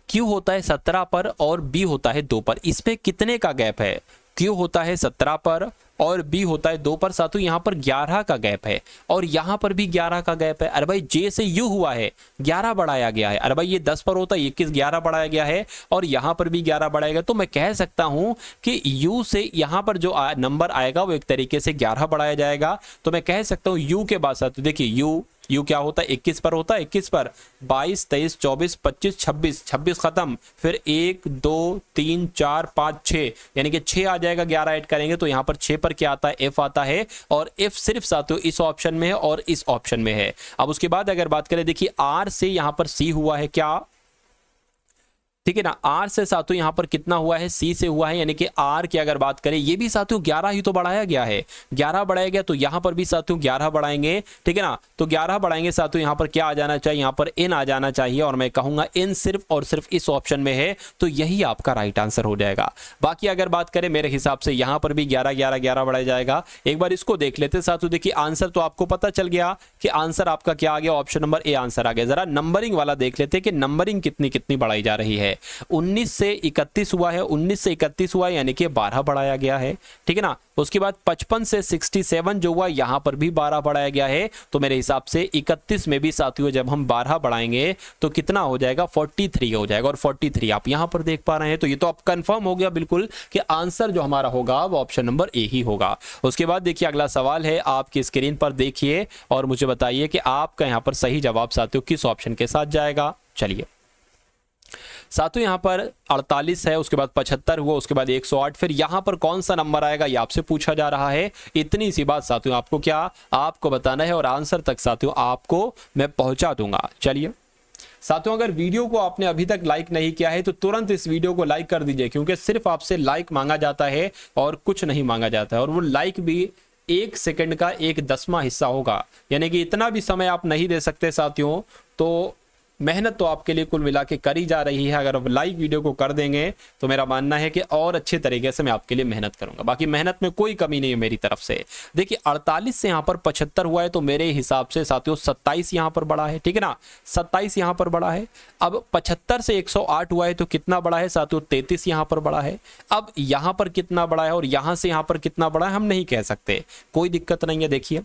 Q होता है 17 पर और B होता है 2 पर, इसमें कितने का गैप है? Q होता है 17 पर और B होता है 2 पर, साथियों यहाँ पर 11 का गैप है और यहाँ पर भी 11 का गैप है। अरे भाई J से U हुआ है, 11 बढ़ाया गया है। अरे भाई ये 10 पर होता है, 21, 11 बढ़ाया गया है और यहाँ पर भी 11 बढ़ाया गया। तो मैं कह सकता हूँ कि U से यहाँ पर जो नंबर आएगा वो एक तरीके से 11 बढ़ाया जाएगा। तो मैं कह सकता हूँ U के बाद साथियों देखिए U क्या होता है? 21 पर होता है, 21 पर 22, 23, 24, 25, 26 खत्म, फिर 1, 2, 3, 4, 5, 6, यानी कि 6 आ जाएगा, 11 ऐड करेंगे तो यहाँ पर 6 पर क्या आता है? F आता है, और F सिर्फ साथियों इस ऑप्शन में है और इस ऑप्शन में है। अब उसके बाद अगर बात करें देखिए R से यहाँ पर C हुआ है क्या? ठीक है ना, R से साथियों यहाँ पर कितना हुआ है? C से हुआ है, यानी कि R की अगर बात करें ये भी साथियों 11 ही तो बढ़ाया गया है, 11 बढ़ाया गया तो यहाँ पर भी साथियों 11 बढ़ाएंगे, ठीक है ना। तो 11 बढ़ाएंगे साथियों, यहाँ पर क्या आ जाना चाहिए? यहाँ पर N आ जाना चाहिए, और मैं कहूंगा N सिर्फ और सिर्फ इस ऑप्शन में है, तो यही आपका राइट आंसर हो जाएगा। बाकी अगर बात करें मेरे हिसाब से यहाँ पर भी 11 11 11 बढ़ाया जाएगा। एक बार इसको देख लेते साथियों, देखिए आंसर तो आपको पता चल गया कि आंसर आपका क्या आ गया, ऑप्शन नंबर ए आंसर आ गया। जरा नंबरिंग वाला देख लेते कि नंबरिंग कितनी कितनी बढ़ाई जा रही है। 19 से 31 हुआ है, 19 से 31 हुआ है, यानी कि 12 बढ़ाया गया है, ठीक है ना। उसके बाद 55 से 67 जो हुआ यहां पर भी 12 बढ़ाया गया है। तो मेरे हिसाब से 31 में भी साथियों जब हम 12 बढ़ाएंगे तो कितना हो जाएगा? 43 हो जाएगा, और 43 आप यहां पर देख पा रहे हैं। तो ये तो अब कंफर्म हो गया बिल्कुल कि आंसर जो हमारा होगा वो ऑप्शन नंबर ए ही होगा। उसके बाद देखिए अगला सवाल है, आपकी स्क्रीन पर देखिए और मुझे बताइए कि आपका यहां पर सही जवाब साथियों किस ऑप्शन के साथ जाएगा। चलिए साथियों यहाँ पर 48 है, उसके बाद 75 हुआ, उसके बाद 108, फिर यहाँ पर कौन सा नंबर आएगा ये आपसे पूछा जा रहा है। इतनी सी बात साथियों आपको क्या आपको बताना है, और आंसर तक साथियों आपको मैं पहुंचा दूंगा। चलिए साथियों अगर वीडियो को आपने अभी तक लाइक नहीं किया है तो तुरंत इस वीडियो को लाइक कर दीजिए, क्योंकि सिर्फ आपसे लाइक मांगा जाता है और कुछ नहीं मांगा जाता है, और वो लाइक भी 1 सेकंड का 1/10वां हिस्सा होगा, यानी कि इतना भी समय आप नहीं दे सकते साथियों। तो मेहनत तो आपके लिए कुल मिला के करी जा रही है। अगर आप लाइक वीडियो को कर देंगे तो मेरा मानना है कि और अच्छे तरीके से मैं आपके लिए मेहनत करूंगा। बाकी मेहनत में कोई कमी नहीं है मेरी तरफ से। देखिए 48 से यहाँ पर 75 हुआ है, तो मेरे हिसाब से साथियों 27 यहाँ पर बड़ा है, ठीक है ना, 27 यहाँ पर बड़ा है। अब 75 से 108 हुआ है तो कितना बड़ा है साथियों? 33 यहाँ पर बड़ा है। अब यहाँ पर कितना बड़ा है और यहाँ से यहाँ पर कितना बड़ा है हम नहीं कह सकते, कोई दिक्कत नहीं है। देखिए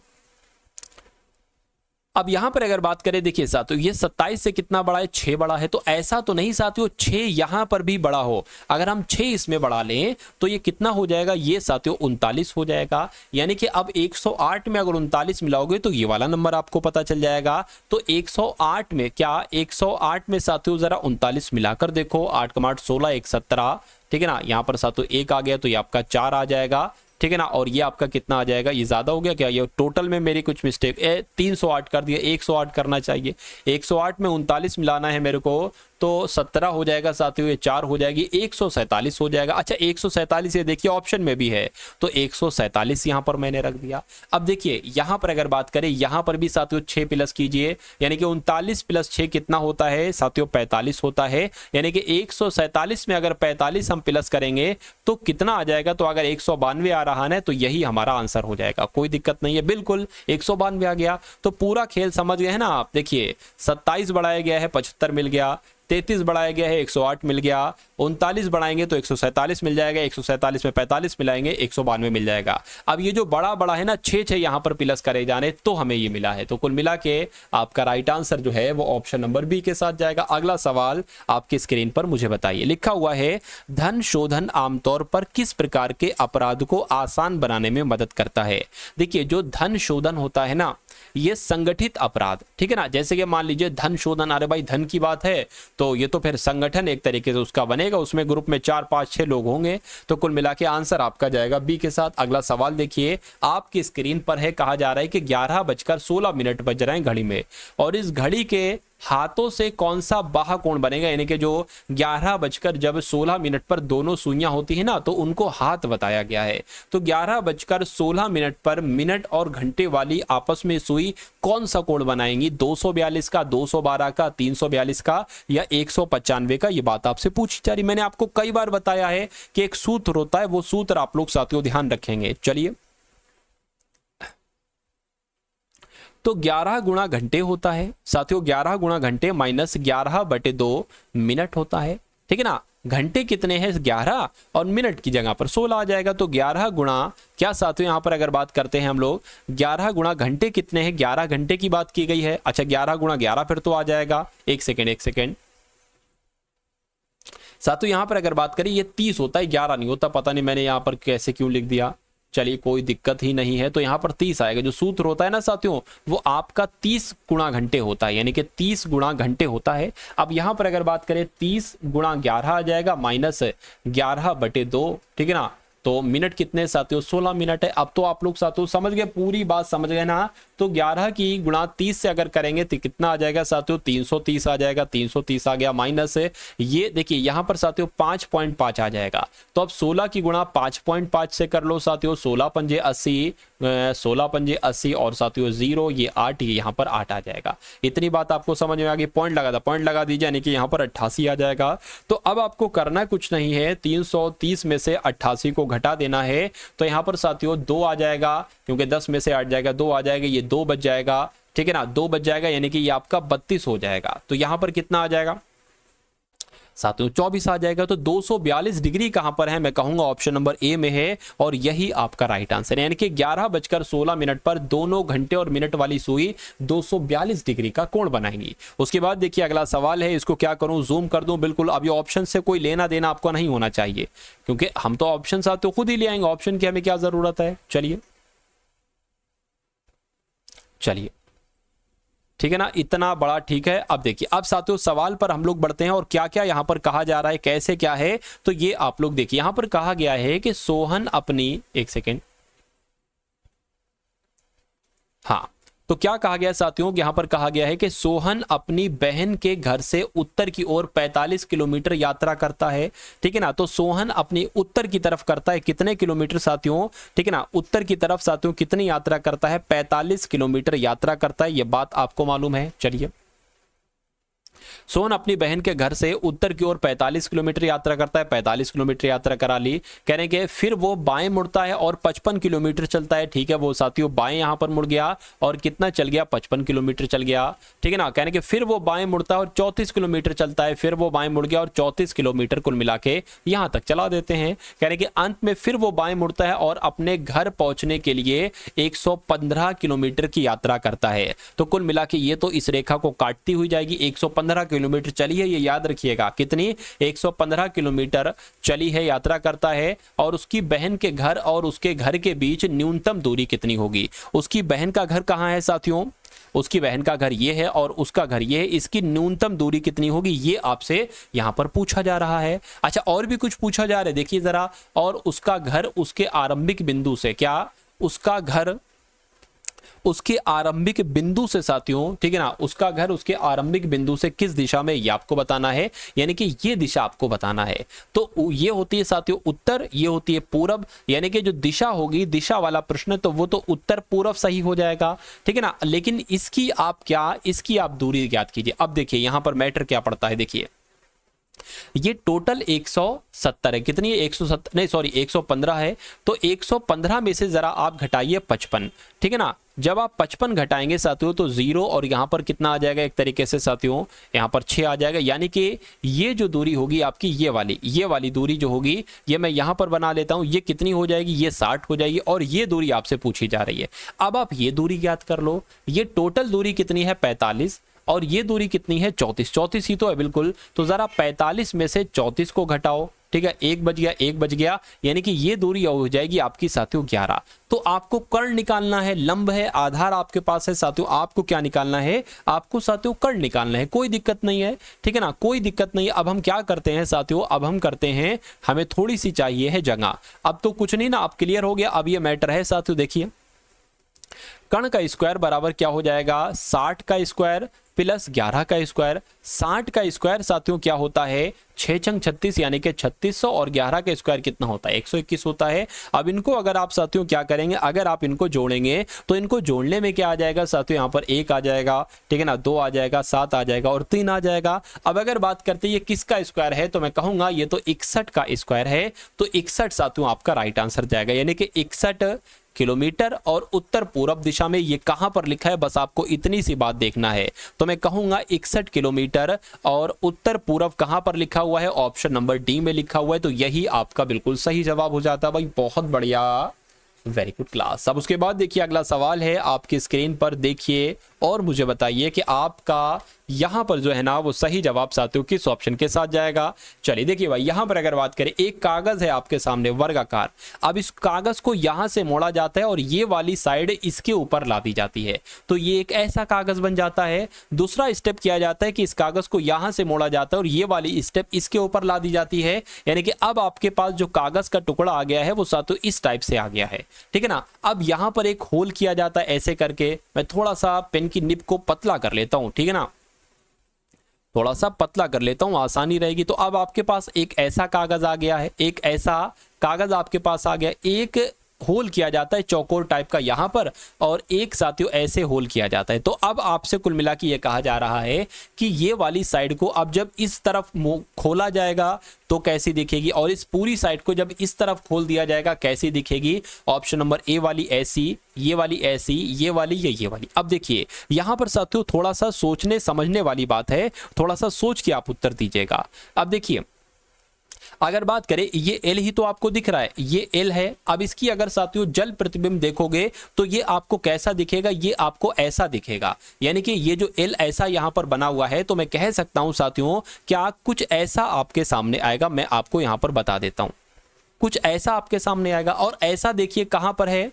अब यहां पर अगर बात करें देखिए साथियों ये 27 से कितना बड़ा है? 6 बड़ा है। तो ऐसा तो नहीं साथियों 6 यहां पर भी बड़ा हो, अगर हम 6 इसमें बढ़ा लें तो ये कितना हो जाएगा? ये साथियों 39 हो जाएगा। यानी कि अब 108 में अगर 39 मिलाओगे तो ये वाला नंबर आपको पता चल जाएगा। तो 108 में क्या 108 में साथियों जरा 39 मिलाकर देखो, 8 का 8 16, 1 17, ठीक है ना। यहाँ पर साथियों 1 आ गया तो ये आपका 4 आ जाएगा, ठीक है ना। और ये आपका कितना आ जाएगा, ये ज्यादा हो गया क्या, ये टोटल में मेरी कुछ मिस्टेक 308 कर दिया, 108 करना चाहिए। 108 में 39 मिलाना है मेरे को, तो 17 हो जाएगा साथियों, ये 4 हो जाएगी, 147 हो जाएगा। अच्छा 147 ये देखिए ऑप्शन में भी है, तो 147 यहाँ पर मैंने रख दिया। अब देखिए यहाँ पर अगर बात करें, यहाँ पर भी साथियों 6 प्लस कीजिए, यानी कि 39 प्लस 6 कितना होता है साथियों, 45 होता है। यानी कि 147 में अगर 45 हम प्लस करेंगे तो कितना आ जाएगा, तो अगर 192 आ रहा है तो यही हमारा आंसर हो जाएगा, कोई दिक्कत नहीं है, बिल्कुल 192 आ गया। तो पूरा खेल समझ गए हैं ना आप। देखिए 27 बढ़ाया गया है 75 मिल गया, 33 बढ़ाया गया है 108 मिल गया, 39 बढ़ाएंगे तो 147 मिल जाएगा, 147 में 45 मिलाएंगे 192 मिल जाएगा। अब ये जो बड़ा बड़ा है ना 6 यहाँ पर प्लस करे जाने तो हमें ये मिला है। तो कुल मिला के आपका राइट आंसर जो है वो ऑप्शन नंबर बी के साथ जाएगा। अगला सवाल आपकी स्क्रीन पर मुझे बताइए, लिखा हुआ है धन शोधन आमतौर पर किस प्रकार के अपराध को आसान बनाने में मदद करता है। देखिए जो धन शोधन होता है ना, ये संगठित अपराध, ठीक है ना। जैसे कि मान लीजिए धन शोधन, अरे भाई धन की बात है तो ये तो फिर संगठन एक तरीके से उसका बनेगा, उसमें ग्रुप में 4 5 6 लोग होंगे। तो कुल मिला के आंसर आपका जाएगा बी के साथ। अगला सवाल देखिए आपकी स्क्रीन पर है, कहा जा रहा है कि 11:16 बज रहे हैं घड़ी में, और इस घड़ी के हाथों से कौन सा बाह्य कोण बनेगा। यानी कि जो 11:16 पर दोनों सुइयां होती है ना, तो उनको हाथ बताया गया है। तो 11:16 पर मिनट और घंटे वाली आपस में सुई कौन सा कोण बनाएंगी, 242 का, 212 का, 342 का या 195 का। ये बात आपसे पूछी जा रही। मैंने आपको कई बार बताया है कि एक सूत्र होता है, वो सूत्र आप लोग साथियों ध्यान रखेंगे। चलिए तो 11 गुणा घंटे होता है साथियों, 11 गुणा घंटे माइनस 11/2 मिनट होता है, ठीक है ना। घंटे कितने हैं 11 और मिनट की जगह पर 16 आ जाएगा। तो 11 गुणा क्या साथियों, यहां पर अगर बात करते हैं हम लोग 11 गुणा घंटे कितने हैं, 11 घंटे की बात की गई है। अच्छा 11 गुणा 11 फिर तो आ जाएगा, एक सेकेंड साथियों, यहां पर अगर बात करें ये 30 होता है, 11 नहीं होता, पता नहीं मैंने यहां पर कैसे क्यों लिख दिया। चलिए कोई दिक्कत ही नहीं है, तो यहां पर 30 आएगा। जो सूत्र होता है ना साथियों, वो आपका 30 गुणा घंटे होता है, यानी कि 30 गुणा घंटे होता है। अब यहां पर अगर बात करें 30 गुणा 11 आ जाएगा माइनस 11/2, ठीक है ना। तो मिनट कितने साथियों, 16 मिनट है। अब तो आप लोग साथियों समझ गए, पूरी बात समझ गए ना। तो 11 की गुणा 30 से अगर करेंगे तो कितना आ जाएगा साथियों, 330 आ जाएगा, 330 आ गया माइनस ये देखिए यहां पर साथियों 5.5 आ जाएगा। तो अब 16 की गुणा 5.5 से कर लो साथियों, 16 पंजे 80, 16 पंजे 80 और साथियों 0 ये 8, ये यहाँ पर 8 आ जाएगा। इतनी बात आपको समझ में आ गई। पॉइंट लगा था, पॉइंट लगा दीजिए, यानी कि यहाँ पर 88 आ जाएगा। तो अब आपको करना कुछ नहीं है, 330 में से 88 को घटा देना है। तो यहाँ पर साथियों 2 आ जाएगा, क्योंकि 10 में से 8 जाएगा, 2 आ जाएगा, ये 2 बच जाएगा, ठीक है ना। 2 बच जाएगा यानी कि ये आपका 32 हो जाएगा। तो यहाँ पर कितना आ जाएगा साथियों, 24 आ जाएगा। तो 242 डिग्री कहां पर है, मैं कहूंगा ऑप्शन नंबर ए में है, और यही आपका राइट आंसर है। यानी कि 11:16 पर दोनों घंटे और मिनट वाली सुई 242 डिग्री का कोण बनाएंगी। उसके बाद देखिए अगला सवाल है, इसको क्या करूं, जूम कर दूं। बिल्कुल अब ये ऑप्शन से कोई लेना देना आपको नहीं होना चाहिए, क्योंकि हम तो ऑप्शन साथियों खुद ही ले आएंगे, ऑप्शन की हमें क्या जरूरत है। चलिए ठीक है ना, इतना बड़ा ठीक है। अब देखिए अब साथियों सवाल पर हम लोग बढ़ते हैं, और क्या क्या यहां पर कहा जा रहा है, कैसे क्या है, तो ये आप लोग देखिए। यहां पर कहा गया है कि सोहन अपनी, एक सेकेंड, हाँ, तो क्या कहा गया साथियों, यहां पर कहा गया है कि सोहन अपनी बहन के घर से उत्तर की ओर 45 किलोमीटर यात्रा करता है, ठीक है ना। तो सोहन अपनी उत्तर की तरफ करता है कितने किलोमीटर साथियों, ठीक है ना, उत्तर की तरफ साथियों कितनी यात्रा करता है, 45 किलोमीटर यात्रा करता है, यह बात आपको मालूम है। चलिए सोहन अपनी बहन के घर से उत्तर की ओर 45 किलोमीटर यात्रा करता है, 45 किलोमीटर यात्रा करा ली, कहने के फिर वो बाएं मुड़ता है और 55 किलोमीटर चलता है, ठीक है। वो साथियों बाएं यहां पर मुड़ गया और कितना चल गया, 55 किलोमीटर चल गया, ठीक है ना। कहने के फिर वो बाएं मुड़ता है और 34 किलोमीटर चलता है, फिर वो बाएं मुड़ गया और 34 किलोमीटर कुल मिला के यहां तक चला देते हैं। कहने के अंत में फिर वो बाएं मुड़ता है और अपने घर पहुंचने के लिए 115 किलोमीटर की यात्रा करता है। तो कुल मिला के ये तो इस रेखा को काटती हुई जाएगी, 115 115 किलोमीटर चली है, ये याद रखिएगा। कितनी? 115 किलोमीटर चली है, यात्रा करता है। और उसकी बहन के घर और उसके घर के बीच न्यूनतम दूरी कितनी होगी? उसकी बहन का घर कहाँ है साथियों? उसकी बहन का घर ये है और उसका घर ये है, इसकी न्यूनतम दूरी कितनी होगी, ये आपसे यहां पर पूछा जा रहा है। अच्छा, और भी कुछ पूछा जा रहा है, देखिए जरा। और उसका घर उसके आरंभिक बिंदु से, क्या उसका घर उसके आरंभिक बिंदु से साथियों, ठीक है ना, उसका घर उसके आरंभिक बिंदु से किस दिशा में, ये आपको बताना है, यानी कि ये दिशा आपको बताना है। तो ये होती है साथियों उत्तर, ये होती है पूरब, यानी कि जो दिशा होगी, दिशा वाला प्रश्न, तो वो तो उत्तर पूरब सही हो जाएगा, ठीक है ना। लेकिन इसकी आप दूरी ज्ञात कीजिए। अब देखिए यहां पर मैटर क्या पड़ता है, देखिए ये टोटल 170 है। कितनी है? 170 नहीं सॉरी 115 है। तो 115 में से जरा आप घटाइए 55, ठीक है ना। जब आप 55 घटाएंगे साथियों तो 0 और यहां पर कितना आ जाएगा, एक तरीके से साथियों यहां पर 6 आ जाएगा। यानी कि ये जो दूरी होगी आपकी, ये वाली दूरी जो होगी, ये मैं यहां पर बना लेता हूं, ये कितनी हो जाएगी, ये 60 हो जाएगी। और ये दूरी आपसे पूछी जा रही है। अब आप ये दूरी ज्ञात कर लो। ये टोटल दूरी कितनी है? 45। और ये दूरी कितनी है? 34। 34 ही तो है बिल्कुल। तो जरा 45 में से 34 को घटाओ, ठीक है, एक बच गया, यानी कि ये दूरी हो जाएगी आपकी साथियों 11। तो आपको कर्ण निकालना है, लंब है, आधार आपके पास है साथियों, आपको क्या निकालना है? आपको साथियों कर्ण निकालना है। कोई दिक्कत नहीं है, ठीक है ना, कोई दिक्कत नहीं है। अब हम क्या करते हैं साथियों, अब हम करते हैं, हमें थोड़ी सी चाहिए है जगह। अब तो कुछ नहीं ना, अब क्लियर हो गया। अब ये मैटर है साथियों, देखिए कर्ण का स्क्वायर बराबर क्या हो जाएगा? 60 का स्क्वायर प्लस 11 का स्क्वायर। 60 का स्क्वायर साथियों क्या होता है? 6 छंग 36, यानी कि 3600। और 11 का स्क्वायर कितना होता है? 121 होता है। अब इनको अगर आप साथियों क्या करेंगे, अगर आप इनको जोड़ेंगे तो इनको जोड़ने में क्या आ जाएगा साथियों, यहाँ पर 1 आ जाएगा, ठीक है ना, 2 आ जाएगा, 7 आ जाएगा और 3 आ जाएगा। अब अगर बात करते हैं ये किसका स्क्वायर है, तो मैं कहूंगा ये तो 61 का स्क्वायर है। तो 61 साथियों आपका राइट आंसर जाएगा, यानी कि 61 किलोमीटर। और उत्तर पूर्व दिशा में ये कहां पर लिखा है, बस आपको इतनी सी बात देखना है। तो मैं कहूंगा 61 किलोमीटर और उत्तर पूर्व कहां पर लिखा हुआ है? ऑप्शन नंबर डी में लिखा हुआ है। तो यही आपका बिल्कुल सही जवाब हो जाता है भाई। बहुत बढ़िया, वेरी गुड क्लास। अब उसके बाद देखिए अगला सवाल है आपकी स्क्रीन पर, देखिए और मुझे बताइए कि आपका यहां पर जो है ना वो सही जवाब साथियों किस ऑप्शन के साथ जाएगा। चलिए देखिए भाई, यहां पर अगर बात करें, एक कागज है आपके सामने वर्गाकार। अब इस कागज को यहां से मोड़ा जाता है और ये वाली साइड इसके ऊपर ला दी जाती है, तो ये एक ऐसा कागज बन जाता है। दूसरा स्टेप किया जाता है कि इस कागज को यहां से मोड़ा जाता है और ये वाली स्टेप इसके ऊपर ला दी जाती है, यानी कि अब आपके पास जो कागज का टुकड़ा आ गया है वो साथियों इस टाइप से आ गया है, ठीक है ना। अब यहां पर एक होल किया जाता है ऐसे करके। मैं थोड़ा सा पेन की निब को पतला कर लेता हूं, ठीक है ना, थोड़ा सा पतला कर लेता हूं, आसानी रहेगी। तो अब आपके पास एक ऐसा कागज आ गया है, एक ऐसा कागज आपके पास आ गया। एक होल किया जाता है चौकोर टाइप का यहां पर, और एक साथियों ऐसे होल किया जाता है। तो अब आपसे कुल मिला के ये कहा जा रहा है कि ये वाली साइड को अब जब इस तरफ खोला जाएगा तो कैसी दिखेगी, और इस पूरी साइड को जब इस तरफ खोल दिया जाएगा कैसी दिखेगी। ऑप्शन नंबर ए वाली ऐसी, ये वाली ऐसी, ये वाली, ये वाली। अब देखिए यहां पर साथियों थोड़ा सा सोचने समझने वाली बात है, थोड़ा सा सोच के आप उत्तर दीजिएगा। अब देखिए अगर बात करें, ये एल ही तो आपको दिख रहा है, ये एल है। अब इसकी अगर साथियों जल प्रतिबिंब देखोगे तो ये आपको कैसा दिखेगा, ये आपको ऐसा दिखेगा, यानी कि ये जो एल ऐसा यहां पर बना हुआ है। तो मैं कह सकता हूं साथियों क्या कुछ ऐसा आपके सामने आएगा, मैं आपको यहां पर बता देता हूं, कुछ ऐसा आपके सामने आएगा। और ऐसा देखिए कहां पर है,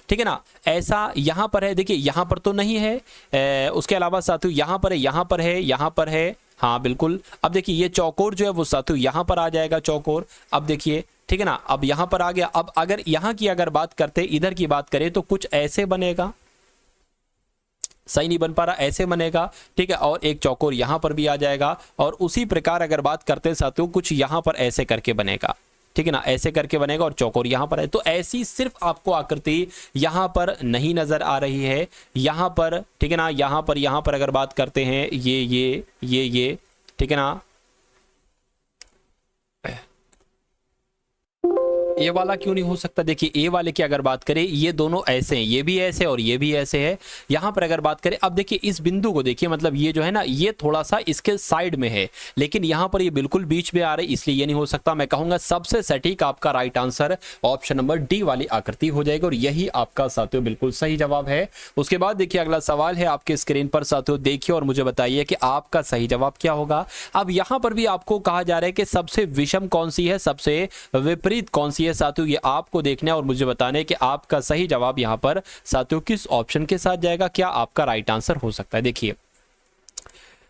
ठीक है ना, ऐसा यहां पर है। देखिए यहां पर तो नहीं है, उसके अलावा साथियों यहां पर है, यहां पर है, यहां पर है, हाँ बिल्कुल। अब देखिए ये चौकोर जो है वो साथियों यहां पर आ जाएगा चौकोर। अब देखिए, ठीक है ना, अब यहां पर आ गया। अब अगर यहां की अगर बात करते, इधर की बात करें तो कुछ ऐसे बनेगा, सही नहीं बन पा रहा, ऐसे बनेगा, ठीक है। और एक चौकोर यहां पर भी आ जाएगा। और उसी प्रकार अगर बात करते साथियों कुछ यहां पर ऐसे करके बनेगा, ठीक है ना, ऐसे करके बनेगा और चौकोर यहां पर है। तो ऐसी सिर्फ आपको आकृति यहां पर नहीं नजर आ रही है, यहां पर, ठीक है ना, यहां पर अगर बात करते हैं ये, ठीक है ना, ए वाला क्यों नहीं हो सकता? देखिए ए वाले की अगर बात करें, ये दोनों ऐसे हैं, ये भी ऐसे और ये भी ऐसे है। यहां पर अगर बात करें, अब देखिए इस बिंदु को देखिए, मतलब ये जो है ना, ये थोड़ा सा इसके साइड में है, लेकिन यहां पर ये बिल्कुल बीच में आ रही, इसलिए ये नहीं हो सकता। मैं कहूंगा सबसे सटीक आपका right answer option number D वाली आकृति हो जाएगा, और यही आपका साथियों बिल्कुल सही जवाब है। उसके बाद देखिए अगला सवाल है आपके स्क्रीन पर साथियों, देखिए और मुझे बताइए कि आपका सही जवाब क्या होगा। अब यहां पर भी आपको कहा जा रहा है कि सबसे विषम कौन सी है, सबसे विपरीत कौन सी है साथियों, ये आपको देखना है और मुझे बताना है कि आपका सही जवाब यहां पर साथियों किस ऑप्शन के साथ जाएगा, क्या आपका राइट आंसर हो सकता है। देखिए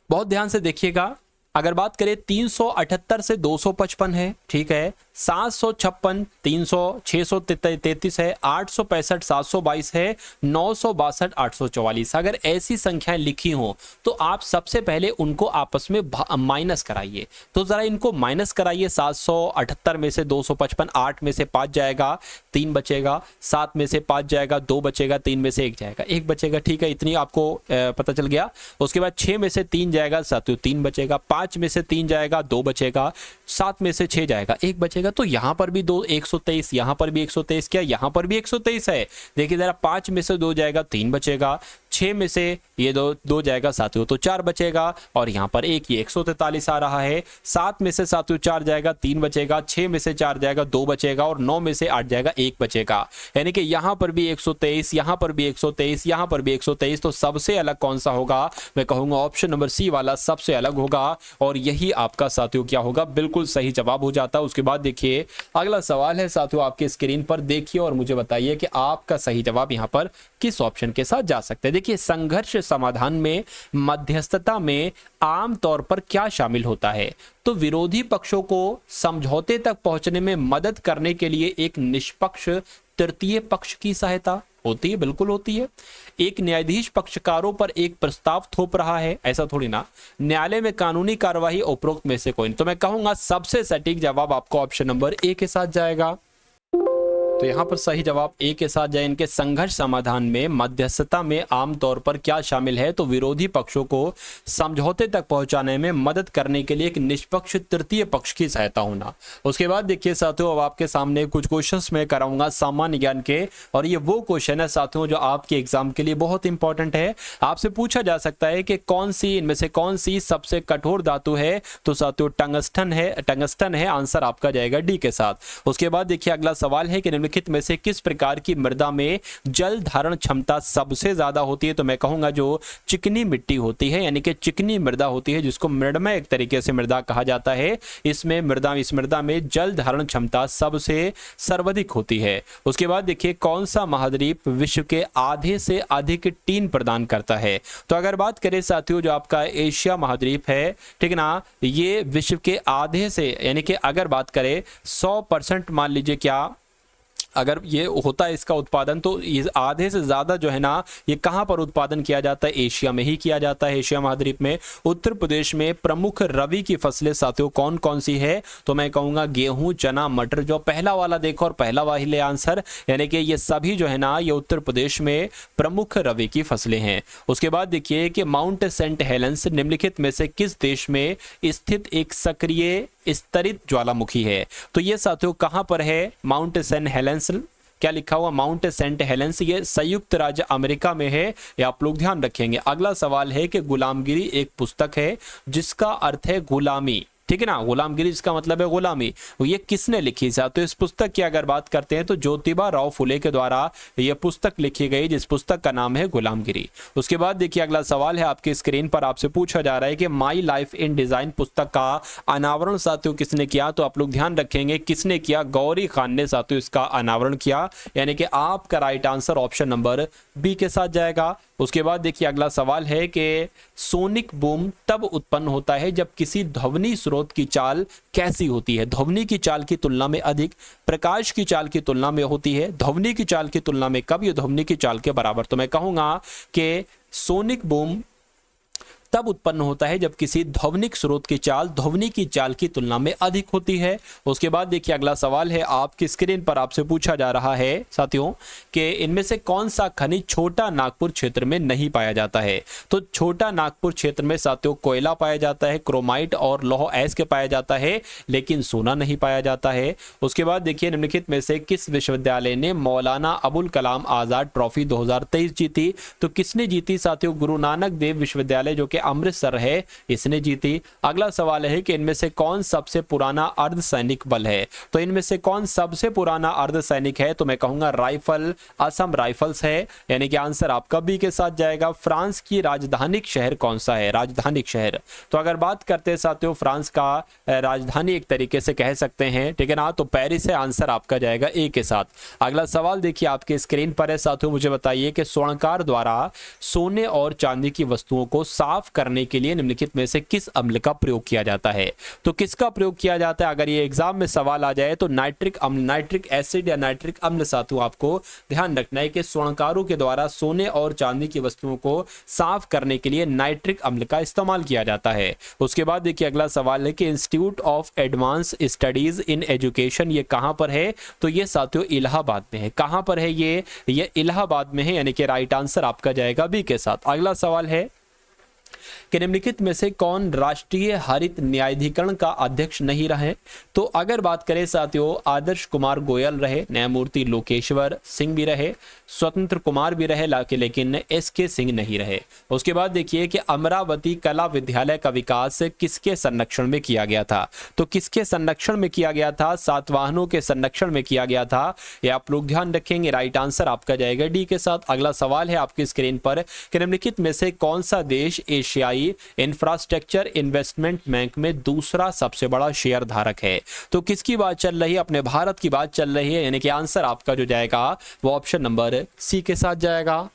बहुत ध्यान से देखिएगा, अगर बात करें 378 से 255 है, ठीक है, 756 300 633 है, 865 722 है, 962 844। अगर ऐसी संख्याएं लिखी हो तो आप सबसे पहले उनको आपस में माइनस कराइए। तो जरा इनको माइनस कराइए। 778 में से 255, 8 में से 5 जाएगा, 3 बचेगा, 7 में से 5 जाएगा, 2 बचेगा, 3 में से 1 जाएगा, 1 बचेगा, ठीक है, इतनी आपको पता चल गया। उसके बाद 6 में से 3 जाएगा साथियों, 3 बचेगा, 5 में से 3 जाएगा, 2 बचेगा, 7 में से 6 जाएगा, 1 बचेगा। तो यहां पर भी 123, यहां पर भी 123, क्या यहां पर भी 123 है? देखिए जरा, 5 में से 2 जाएगा, 3 बचेगा, 6 में से ये दो जाएगा साथियों, तो 4 बचेगा, और यहाँ पर एक ये 143 आ रहा है। 7 में से साथियों 4 जाएगा, 3 बचेगा, 6 में से 4 जाएगा, 2 बचेगा, और 9 में से 8 जाएगा, 1 बचेगा। यानी कि यहाँ पर भी 123, यहाँ पर भी 123, यहाँ पर भी 123। तो सबसे अलग कौन सा होगा? मैं कहूँगा ऑप्शन नंबर सी वाला सबसे अलग होगा, और यही आपका साथियों क्या होगा, बिल्कुल सही जवाब हो जाता है। उसके बाद देखिए अगला सवाल है साथियों आपके स्क्रीन पर, देखिए और मुझे बताइए कि आपका सही जवाब यहाँ पर किस ऑप्शन के साथ जा सकते हैं। देखिए संघर्ष समाधान में मध्यस्थता में आम तौर पर क्या शामिल होता है? तो विरोधी पक्षों को समझौते तक पहुंचने में मदद करने के लिए एक निष्पक्ष तृतीय पक्ष की सहायता होती है, बिल्कुल होती है। एक न्यायाधीश पक्षकारों पर एक प्रस्ताव थोप रहा है, ऐसा थोड़ी ना। न्यायालय में कानूनी कार्यवाही उपरोक्त में से कोई नहीं। तो मैं कहूंगा सबसे सटीक जवाब आपको ऑप्शन नंबर ए के साथ जाएगा। तो यहाँ पर सही जवाब ए के साथ जाए। इनके संघर्ष समाधान में मध्यस्थता में आमतौर पर क्या शामिल है? तो विरोधी पक्षों को समझौते तक पहुंचाने में मदद करने के लिए एक निष्पक्ष तृतीय पक्ष की सहायता होना। उसके बाद देखिए साथियों, अब आपके सामने कुछ क्वेश्चंस मैं कराऊंगा सामान्य ज्ञान के, और ये वो क्वेश्चन है साथियों जो आपके एग्जाम के लिए बहुत इंपॉर्टेंट है। आपसे पूछा जा सकता है कि कौन सी इनमें से कौन सी सबसे कठोर धातु है? तो साथियों टंगस्टन है, टंगस्टन है। आंसर आपका जाएगा डी के साथ। उसके बाद देखिए अगला सवाल है कि निम्नलिखित में से किस प्रकार की मृदा में जल धारण क्षमता सबसे ज्यादा होती है? तो मैं कहूंगा जो चिकनी मिट्टी होती है, यानी कि चिकनी मृदा होती है, जिसको मृदमय एक तरीके से मृदा कहा जाता है, इसमें इस मृदा में जल धारण क्षमता सबसे सर्वाधिक होती है। उसके बाद देखिए कौन सा महाद्वीप विश्व के आधे से अधिक टीन प्रदान करता है? तो अगर बात करें साथियों, जो आपका एशिया महाद्वीप है, ठीक ना, ये विश्व के आधे से, यानी कि अगर बात करें 100% मान लीजिए, क्या अगर ये होता है इसका उत्पादन, तो ये आधे से ज्यादा जो है ना, ये कहां पर उत्पादन किया जाता है? एशिया में ही किया जाता है, एशिया महाद्वीप में। उत्तर प्रदेश में प्रमुख रबी की फसलें साथियों कौन कौन सी है? तो मैं कहूंगा गेहूं, चना, मटर। जो पहला वाला देखो और पहला वाले आंसर, यानी कि ये सभी जो है ना, ये उत्तर प्रदेश में प्रमुख रबी की फसलें हैं। उसके बाद देखिए कि माउंट सेंट हेलेंस निम्नलिखित में से किस देश में स्थित एक सक्रिय स्तरित ज्वालामुखी है? तो ये साथियों कहां पर है? माउंट सेंट हेलेंस, क्या लिखा हुआ? माउंट सेंट हेलेंस, ये संयुक्त राज्य अमेरिका में है, ये आप लोग ध्यान रखेंगे। अगला सवाल है कि गुलामगिरी एक पुस्तक है जिसका अर्थ है गुलामी, ठीक है ना, गुलामगिरी इसका मतलब है गुलामी। ये किसने लिखी है? तो इस पुस्तक की अगर बात करते हैं तो ज्योतिबा राव फुले के द्वारा यह पुस्तक लिखी गई, जिस पुस्तक का नाम है गुलामगिरी। उसके बाद देखिए अगला सवाल है आपकी स्क्रीन पर, आपसे पूछा जा रहा है कि माई लाइफ इन डिजाइन पुस्तक का अनावरण साथियों किसने किया? तो आप लोग ध्यान रखेंगे किसने किया? गौरी खान ने साथियों इसका अनावरण किया, यानी कि आपका right answer option number B के साथ जाएगा। उसके बाद देखिए अगला सवाल है कि सोनिक बूम तब उत्पन्न होता है जब किसी ध्वनि स्रोत की चाल कैसी होती है? ध्वनि की चाल की तुलना में अधिक, प्रकाश की चाल की तुलना में होती है, ध्वनि की चाल की तुलना में कब? ये ध्वनि की चाल के बराबर। तो मैं कहूंगा कि सोनिक बूम तब उत्पन्न होता है जब किसी ध्वनिक स्रोत की चाल ध्वनि की चाल की तुलना में अधिक होती है। उसके बाद देखिए अगला सवाल है आपकी स्क्रीन पर, आपसे पूछा जा रहा है साथियों कि इनमें से कौन सा खनिज छोटा नागपुर क्षेत्र में नहीं पाया जाता है। तो छोटा नागपुर क्षेत्र में साथियों कोयला पाया जाता है, क्रोमाइट और लौह अयस्क पाया जाता है, लेकिन सोना नहीं पाया जाता है। उसके बाद देखिए निम्नलिखित में से किस विश्वविद्यालय ने मौलाना अबुल कलाम आजाद ट्रॉफी 2023 जीती। तो किसने जीती साथियों, गुरु नानक देव विश्वविद्यालय जो कि अमृतसर है, इसने जीती। अगला सवाल है कि इनमें से कौन सबसे पुराना अर्धसैनिक बल है। तो इनमें से कौन सबसे पुराना अर्धसैनिक है, तो मैं कहूंगा राइफल, असम राइफल्स है, यानी कि आंसर आपका बी के साथ जाएगा। फ्रांस की राजधानी शहर कौन सा है, राजधानी शहर। तो अगर बात करते हैं साथियों फ्रांस का राजधानी एक तरीके से कह सकते हैं, ठीक है ना, तो पेरिस है, आंसर आपका जाएगा ए के साथ। अगला सवाल देखिए आपके स्क्रीन पर है साथियों, मुझे बताइए कि स्वर्णकार द्वारा सोने और चांदी की वस्तुओं को साफ करने के लिए निम्नलिखित में से किस अम्ल का प्रयोग किया जाता है। तो किसका प्रयोग किया जाता है, अगर ये एग्जाम में सवाल आ जाए तो नाइट्रिक अम्ल, नाइट्रिक एसिड या नाइट्रिक अम्ल साथियों आपको ध्यान रखना है कि स्वर्णकारों के द्वारा सोने और चांदी की वस्तुओं को साफ करने के लिए नाइट्रिक अम्ल का इस्तेमाल किया जाता है। उसके बाद देखिए अगला सवाल है कि institute of advance studies in education ये कहां पर है। तो ये साथियों इलाहाबाद में है। कहां पर है ये इलाहाबाद में है, यानी कि राइट आंसर आपका जाएगा बी के साथ। अगला सवाल है कि निम्नलिखित में से कौन राष्ट्रीय हरित न्यायाधिकरण का अध्यक्ष नहीं रहे। तो अगर बात करें साथियों आदर्श कुमार गोयल रहे, न्यायमूर्ति लोकेश्वर सिंह भी रहे, स्वतंत्र कुमार भी रहे, लेकिन एसके सिंह नहीं रहे। उसके बाद देखिए कि अमरावती कला विद्यालय का विकास किसके संरक्षण में किया गया था। तो किसके संरक्षण में किया गया था, सातवाहनों के संरक्षण में किया गया था, ये आप लोग ध्यान रखेंगे। राइट आंसर आपका जाएगा डी के साथ। अगला सवाल है आपकी स्क्रीन पर कि निम्नलिखित में से कौन सा देश एशियाई इंफ्रास्ट्रक्चर इन्वेस्टमेंट बैंक में दूसरा सबसे बड़ा शेयर धारक है। तो किसकी बात चल रही है, अपने भारत की बात चल रही है, यानी कि आंसर आपका जो जाएगा वो ऑप्शन नंबर सी के साथ जाएगा।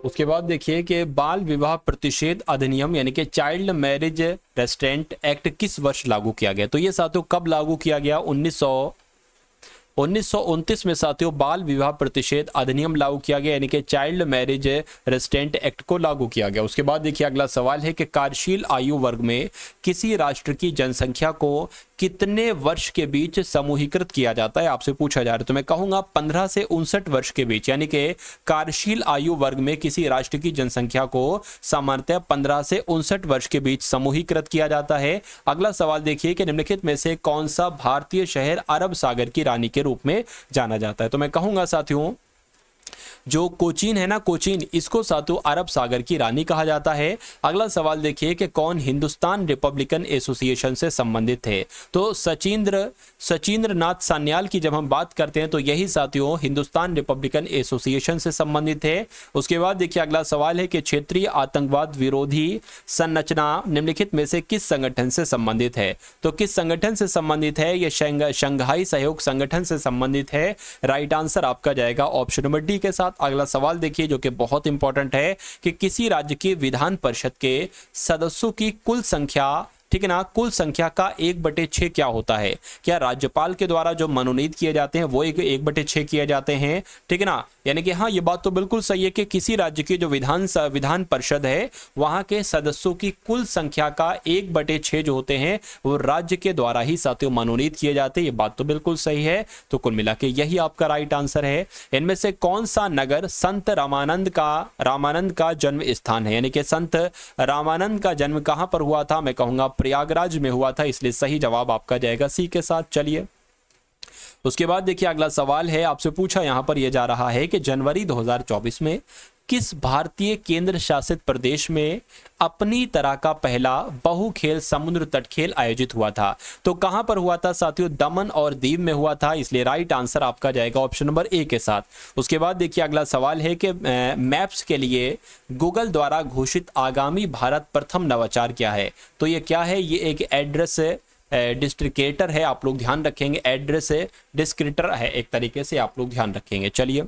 उसके बाद देखिए कि बाल विवाह प्रतिषेध अधिनियम यानी कि चाइल्ड मैरिज रेस्ट्रेंट एक्ट किस वर्ष लागू किया गया। तो ये साथियों कब लागू किया गया, 1929 में साथियों बाल विवाह प्रतिषेध अधिनियम लागू किया गया, यानी कि चाइल्ड मैरिज रेस्ट्रेंट एक्ट को लागू किया गया। उसके बाद देखिए अगला सवाल है कि कार्यशील आयु वर्ग में किसी राष्ट्र की जनसंख्या को कितने वर्ष के बीच समूहीकृत किया जाता है, आपसे पूछा जा रहा है। तो मैं कहूंगा 15 से 59 वर्ष के बीच, यानी कि कार्यशील आयु वर्ग में किसी राष्ट्र की जनसंख्या को सामान्यतः 15 से 59 वर्ष के बीच समूहीकृत किया जाता है। अगला सवाल देखिए कि निम्नलिखित में से कौन सा भारतीय शहर अरब सागर की रानी के रूप में जाना जाता है। तो मैं कहूंगा साथियों जो कोचीन है ना, कोचीन, इसको साथियों अरब सागर की रानी कहा जाता है। अगला सवाल देखिए कि कौन हिंदुस्तान रिपब्लिकन एसोसिएशन से संबंधित है। तो सचिंद्र नाथ सान्याल की जब हम बात करते हैं तो यही साथियों हिंदुस्तान रिपब्लिकन एसोसिएशन से संबंधित है। उसके बाद देखिए अगला सवाल है कि क्षेत्रीय आतंकवाद विरोधी संरचना निम्नलिखित में से किस संगठन से संबंधित है। तो किस संगठन से संबंधित है, यह शंघाई सहयोग संगठन से संबंधित है। राइट आंसर आपका जाएगा ऑप्शन नंबर डी के साथ। अगला सवाल देखिए जो कि बहुत इंपॉर्टेंट है कि किसी राज्य के विधान परिषद के सदस्यों की कुल संख्या, ठीक है ना, कुल संख्या का 1/6 क्या होता है। क्या राज्यपाल के द्वारा जो मनोनीत किए जाते हैं वो 1/6 किए जाते हैं, ठीक है ना। यानी कि हाँ ये बात तो बिल्कुल सही है कि किसी राज्य की जो विधान परिषद है वहां के सदस्यों की कुल संख्या का 1/6 जो होते हैं वो राज्य के द्वारा ही साथियों मनोनीत किए जाते हैं। ये बात तो बिल्कुल सही है। तो कुल मिला के यही आपका राइट आंसर है। इनमें से कौन सा नगर संत रामानंद का जन्म स्थान है, यानी कि संत रामानंद का जन्म कहां पर हुआ था। मैं कहूंगा प्रयागराज में हुआ था, इसलिए सही जवाब आपका जाएगा सी के साथ। चलिए उसके बाद देखिए अगला सवाल है आपसे पूछा यहां पर यह जा रहा है कि जनवरी 2024 में किस भारतीय केंद्र शासित प्रदेश में अपनी तरह का पहला बहु खेल समुद्र तट खेल आयोजित हुआ था। तो कहां पर हुआ था साथियों, दमन और दीव में हुआ था, इसलिए राइट आंसर आपका जाएगा ऑप्शन नंबर ए के साथ। उसके बाद देखिए अगला सवाल है कि मैप्स के लिए गूगल द्वारा घोषित आगामी भारत प्रथम नवाचार क्या है। तो ये क्या है, ये एक एड्रेस डिस्क्रिप्टर है, आप लोग ध्यान रखेंगे, एड्रेस डिस्क्रिप्टर है एक तरीके से, आप लोग ध्यान रखेंगे। चलिए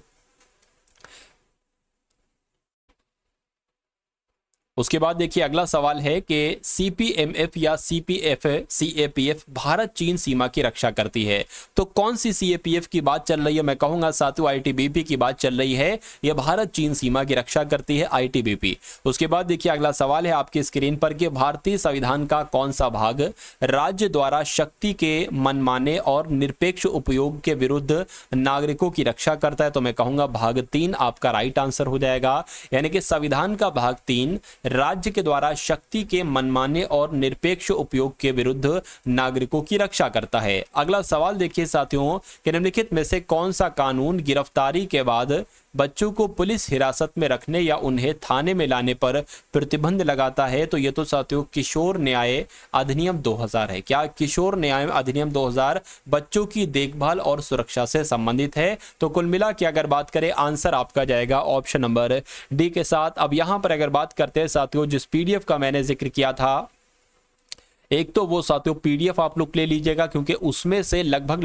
उसके बाद देखिए अगला सवाल है कि सीपीएमएफ या सीएपीएफ भारत चीन सीमा की रक्षा करती है, तो कौन सी सीएपीएफ की बात चल रही है? मैं कहूंगा साथियों आईटीबीपी की बात चल रही है। यह भारत चीन सीमा की रक्षा करती है, आईटीबीपी। उसके बाद देखिए अगला सवाल है आपकी स्क्रीन पर कि भारतीय संविधान का कौन सा भाग राज्य द्वारा शक्ति के मनमाने और निरपेक्ष उपयोग के विरुद्ध नागरिकों की रक्षा करता है? तो मैं कहूंगा भाग 3 आपका राइट आंसर हो जाएगा। यानी कि संविधान का भाग 3 राज्य के द्वारा शक्ति के मनमाने और निरपेक्ष उपयोग के विरुद्ध नागरिकों की रक्षा करता है। अगला सवाल देखिए साथियों कि निम्नलिखित में से कौन सा कानून गिरफ्तारी के बाद बच्चों को पुलिस हिरासत में रखने या उन्हें थाने में लाने पर प्रतिबंध लगाता है? तो ये तो साथियों किशोर न्याय अधिनियम 2000 है। क्या किशोर न्याय अधिनियम 2000 बच्चों की देखभाल और सुरक्षा से संबंधित है? तो कुल मिला के अगर बात करें आंसर आपका जाएगा ऑप्शन नंबर डी के साथ। अब यहां पर अगर बात करते हैं साथियों जिस पीडीएफ का मैंने जिक्र किया था, एक तो वो साथियों पीडीएफ आप लोग ले लीजिएगा क्योंकि उसमें से लगभग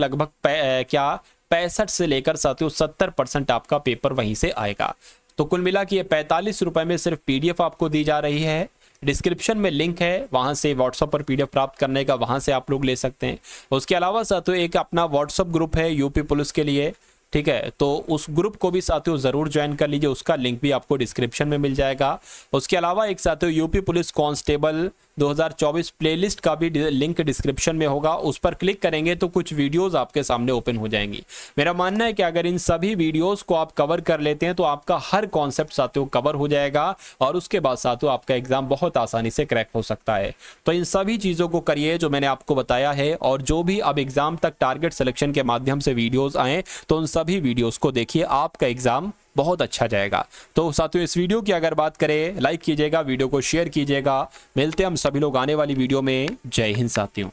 65 से लेकर साथियों 70% आपका पेपर वहीं से आएगा। तो कुल मिला के ये 45 रुपए में सिर्फ पीडीएफ आपको दी जा रही है। डिस्क्रिप्शन में लिंक है, वहां से व्हाट्सएप पर पीडीएफ प्राप्त करने का, वहां से आप लोग ले सकते हैं। उसके अलावा साथियों एक अपना व्हाट्सएप ग्रुप है यूपी पुलिस के लिए, ठीक है, तो उस ग्रुप को भी साथियों जरूर ज्वाइन कर लीजिए, उसका लिंक भी आपको डिस्क्रिप्शन में मिल जाएगा। उसके अलावा एक साथियों यूपी पुलिस कांस्टेबल 2024 प्लेलिस्ट का भी लिंक डिस्क्रिप्शन में होगा, उस पर क्लिक करेंगे तो कुछ वीडियोस आपके सामने ओपन हो जाएंगी। मेरा मानना है कि अगर इन सभी वीडियोस को आप कवर कर लेते हैं तो आपका हर कॉन्सेप्ट साथियों कवर हो जाएगा और उसके बाद साथियों आपका एग्जाम बहुत आसानी से क्रैक हो सकता है। तो इन सभी चीजों को करिए जो मैंने आपको बताया है, और जो भी अब एग्जाम तक टारगेट सिलेक्शन के माध्यम से वीडियोज आए तो उन सभी वीडियोज को देखिए, आपका एग्जाम बहुत अच्छा जाएगा। तो साथियों इस वीडियो की अगर बात करें, लाइक कीजिएगा, वीडियो को शेयर कीजिएगा। मिलते हैं हम सभी लोग आने वाली वीडियो में। जय हिंद साथियों।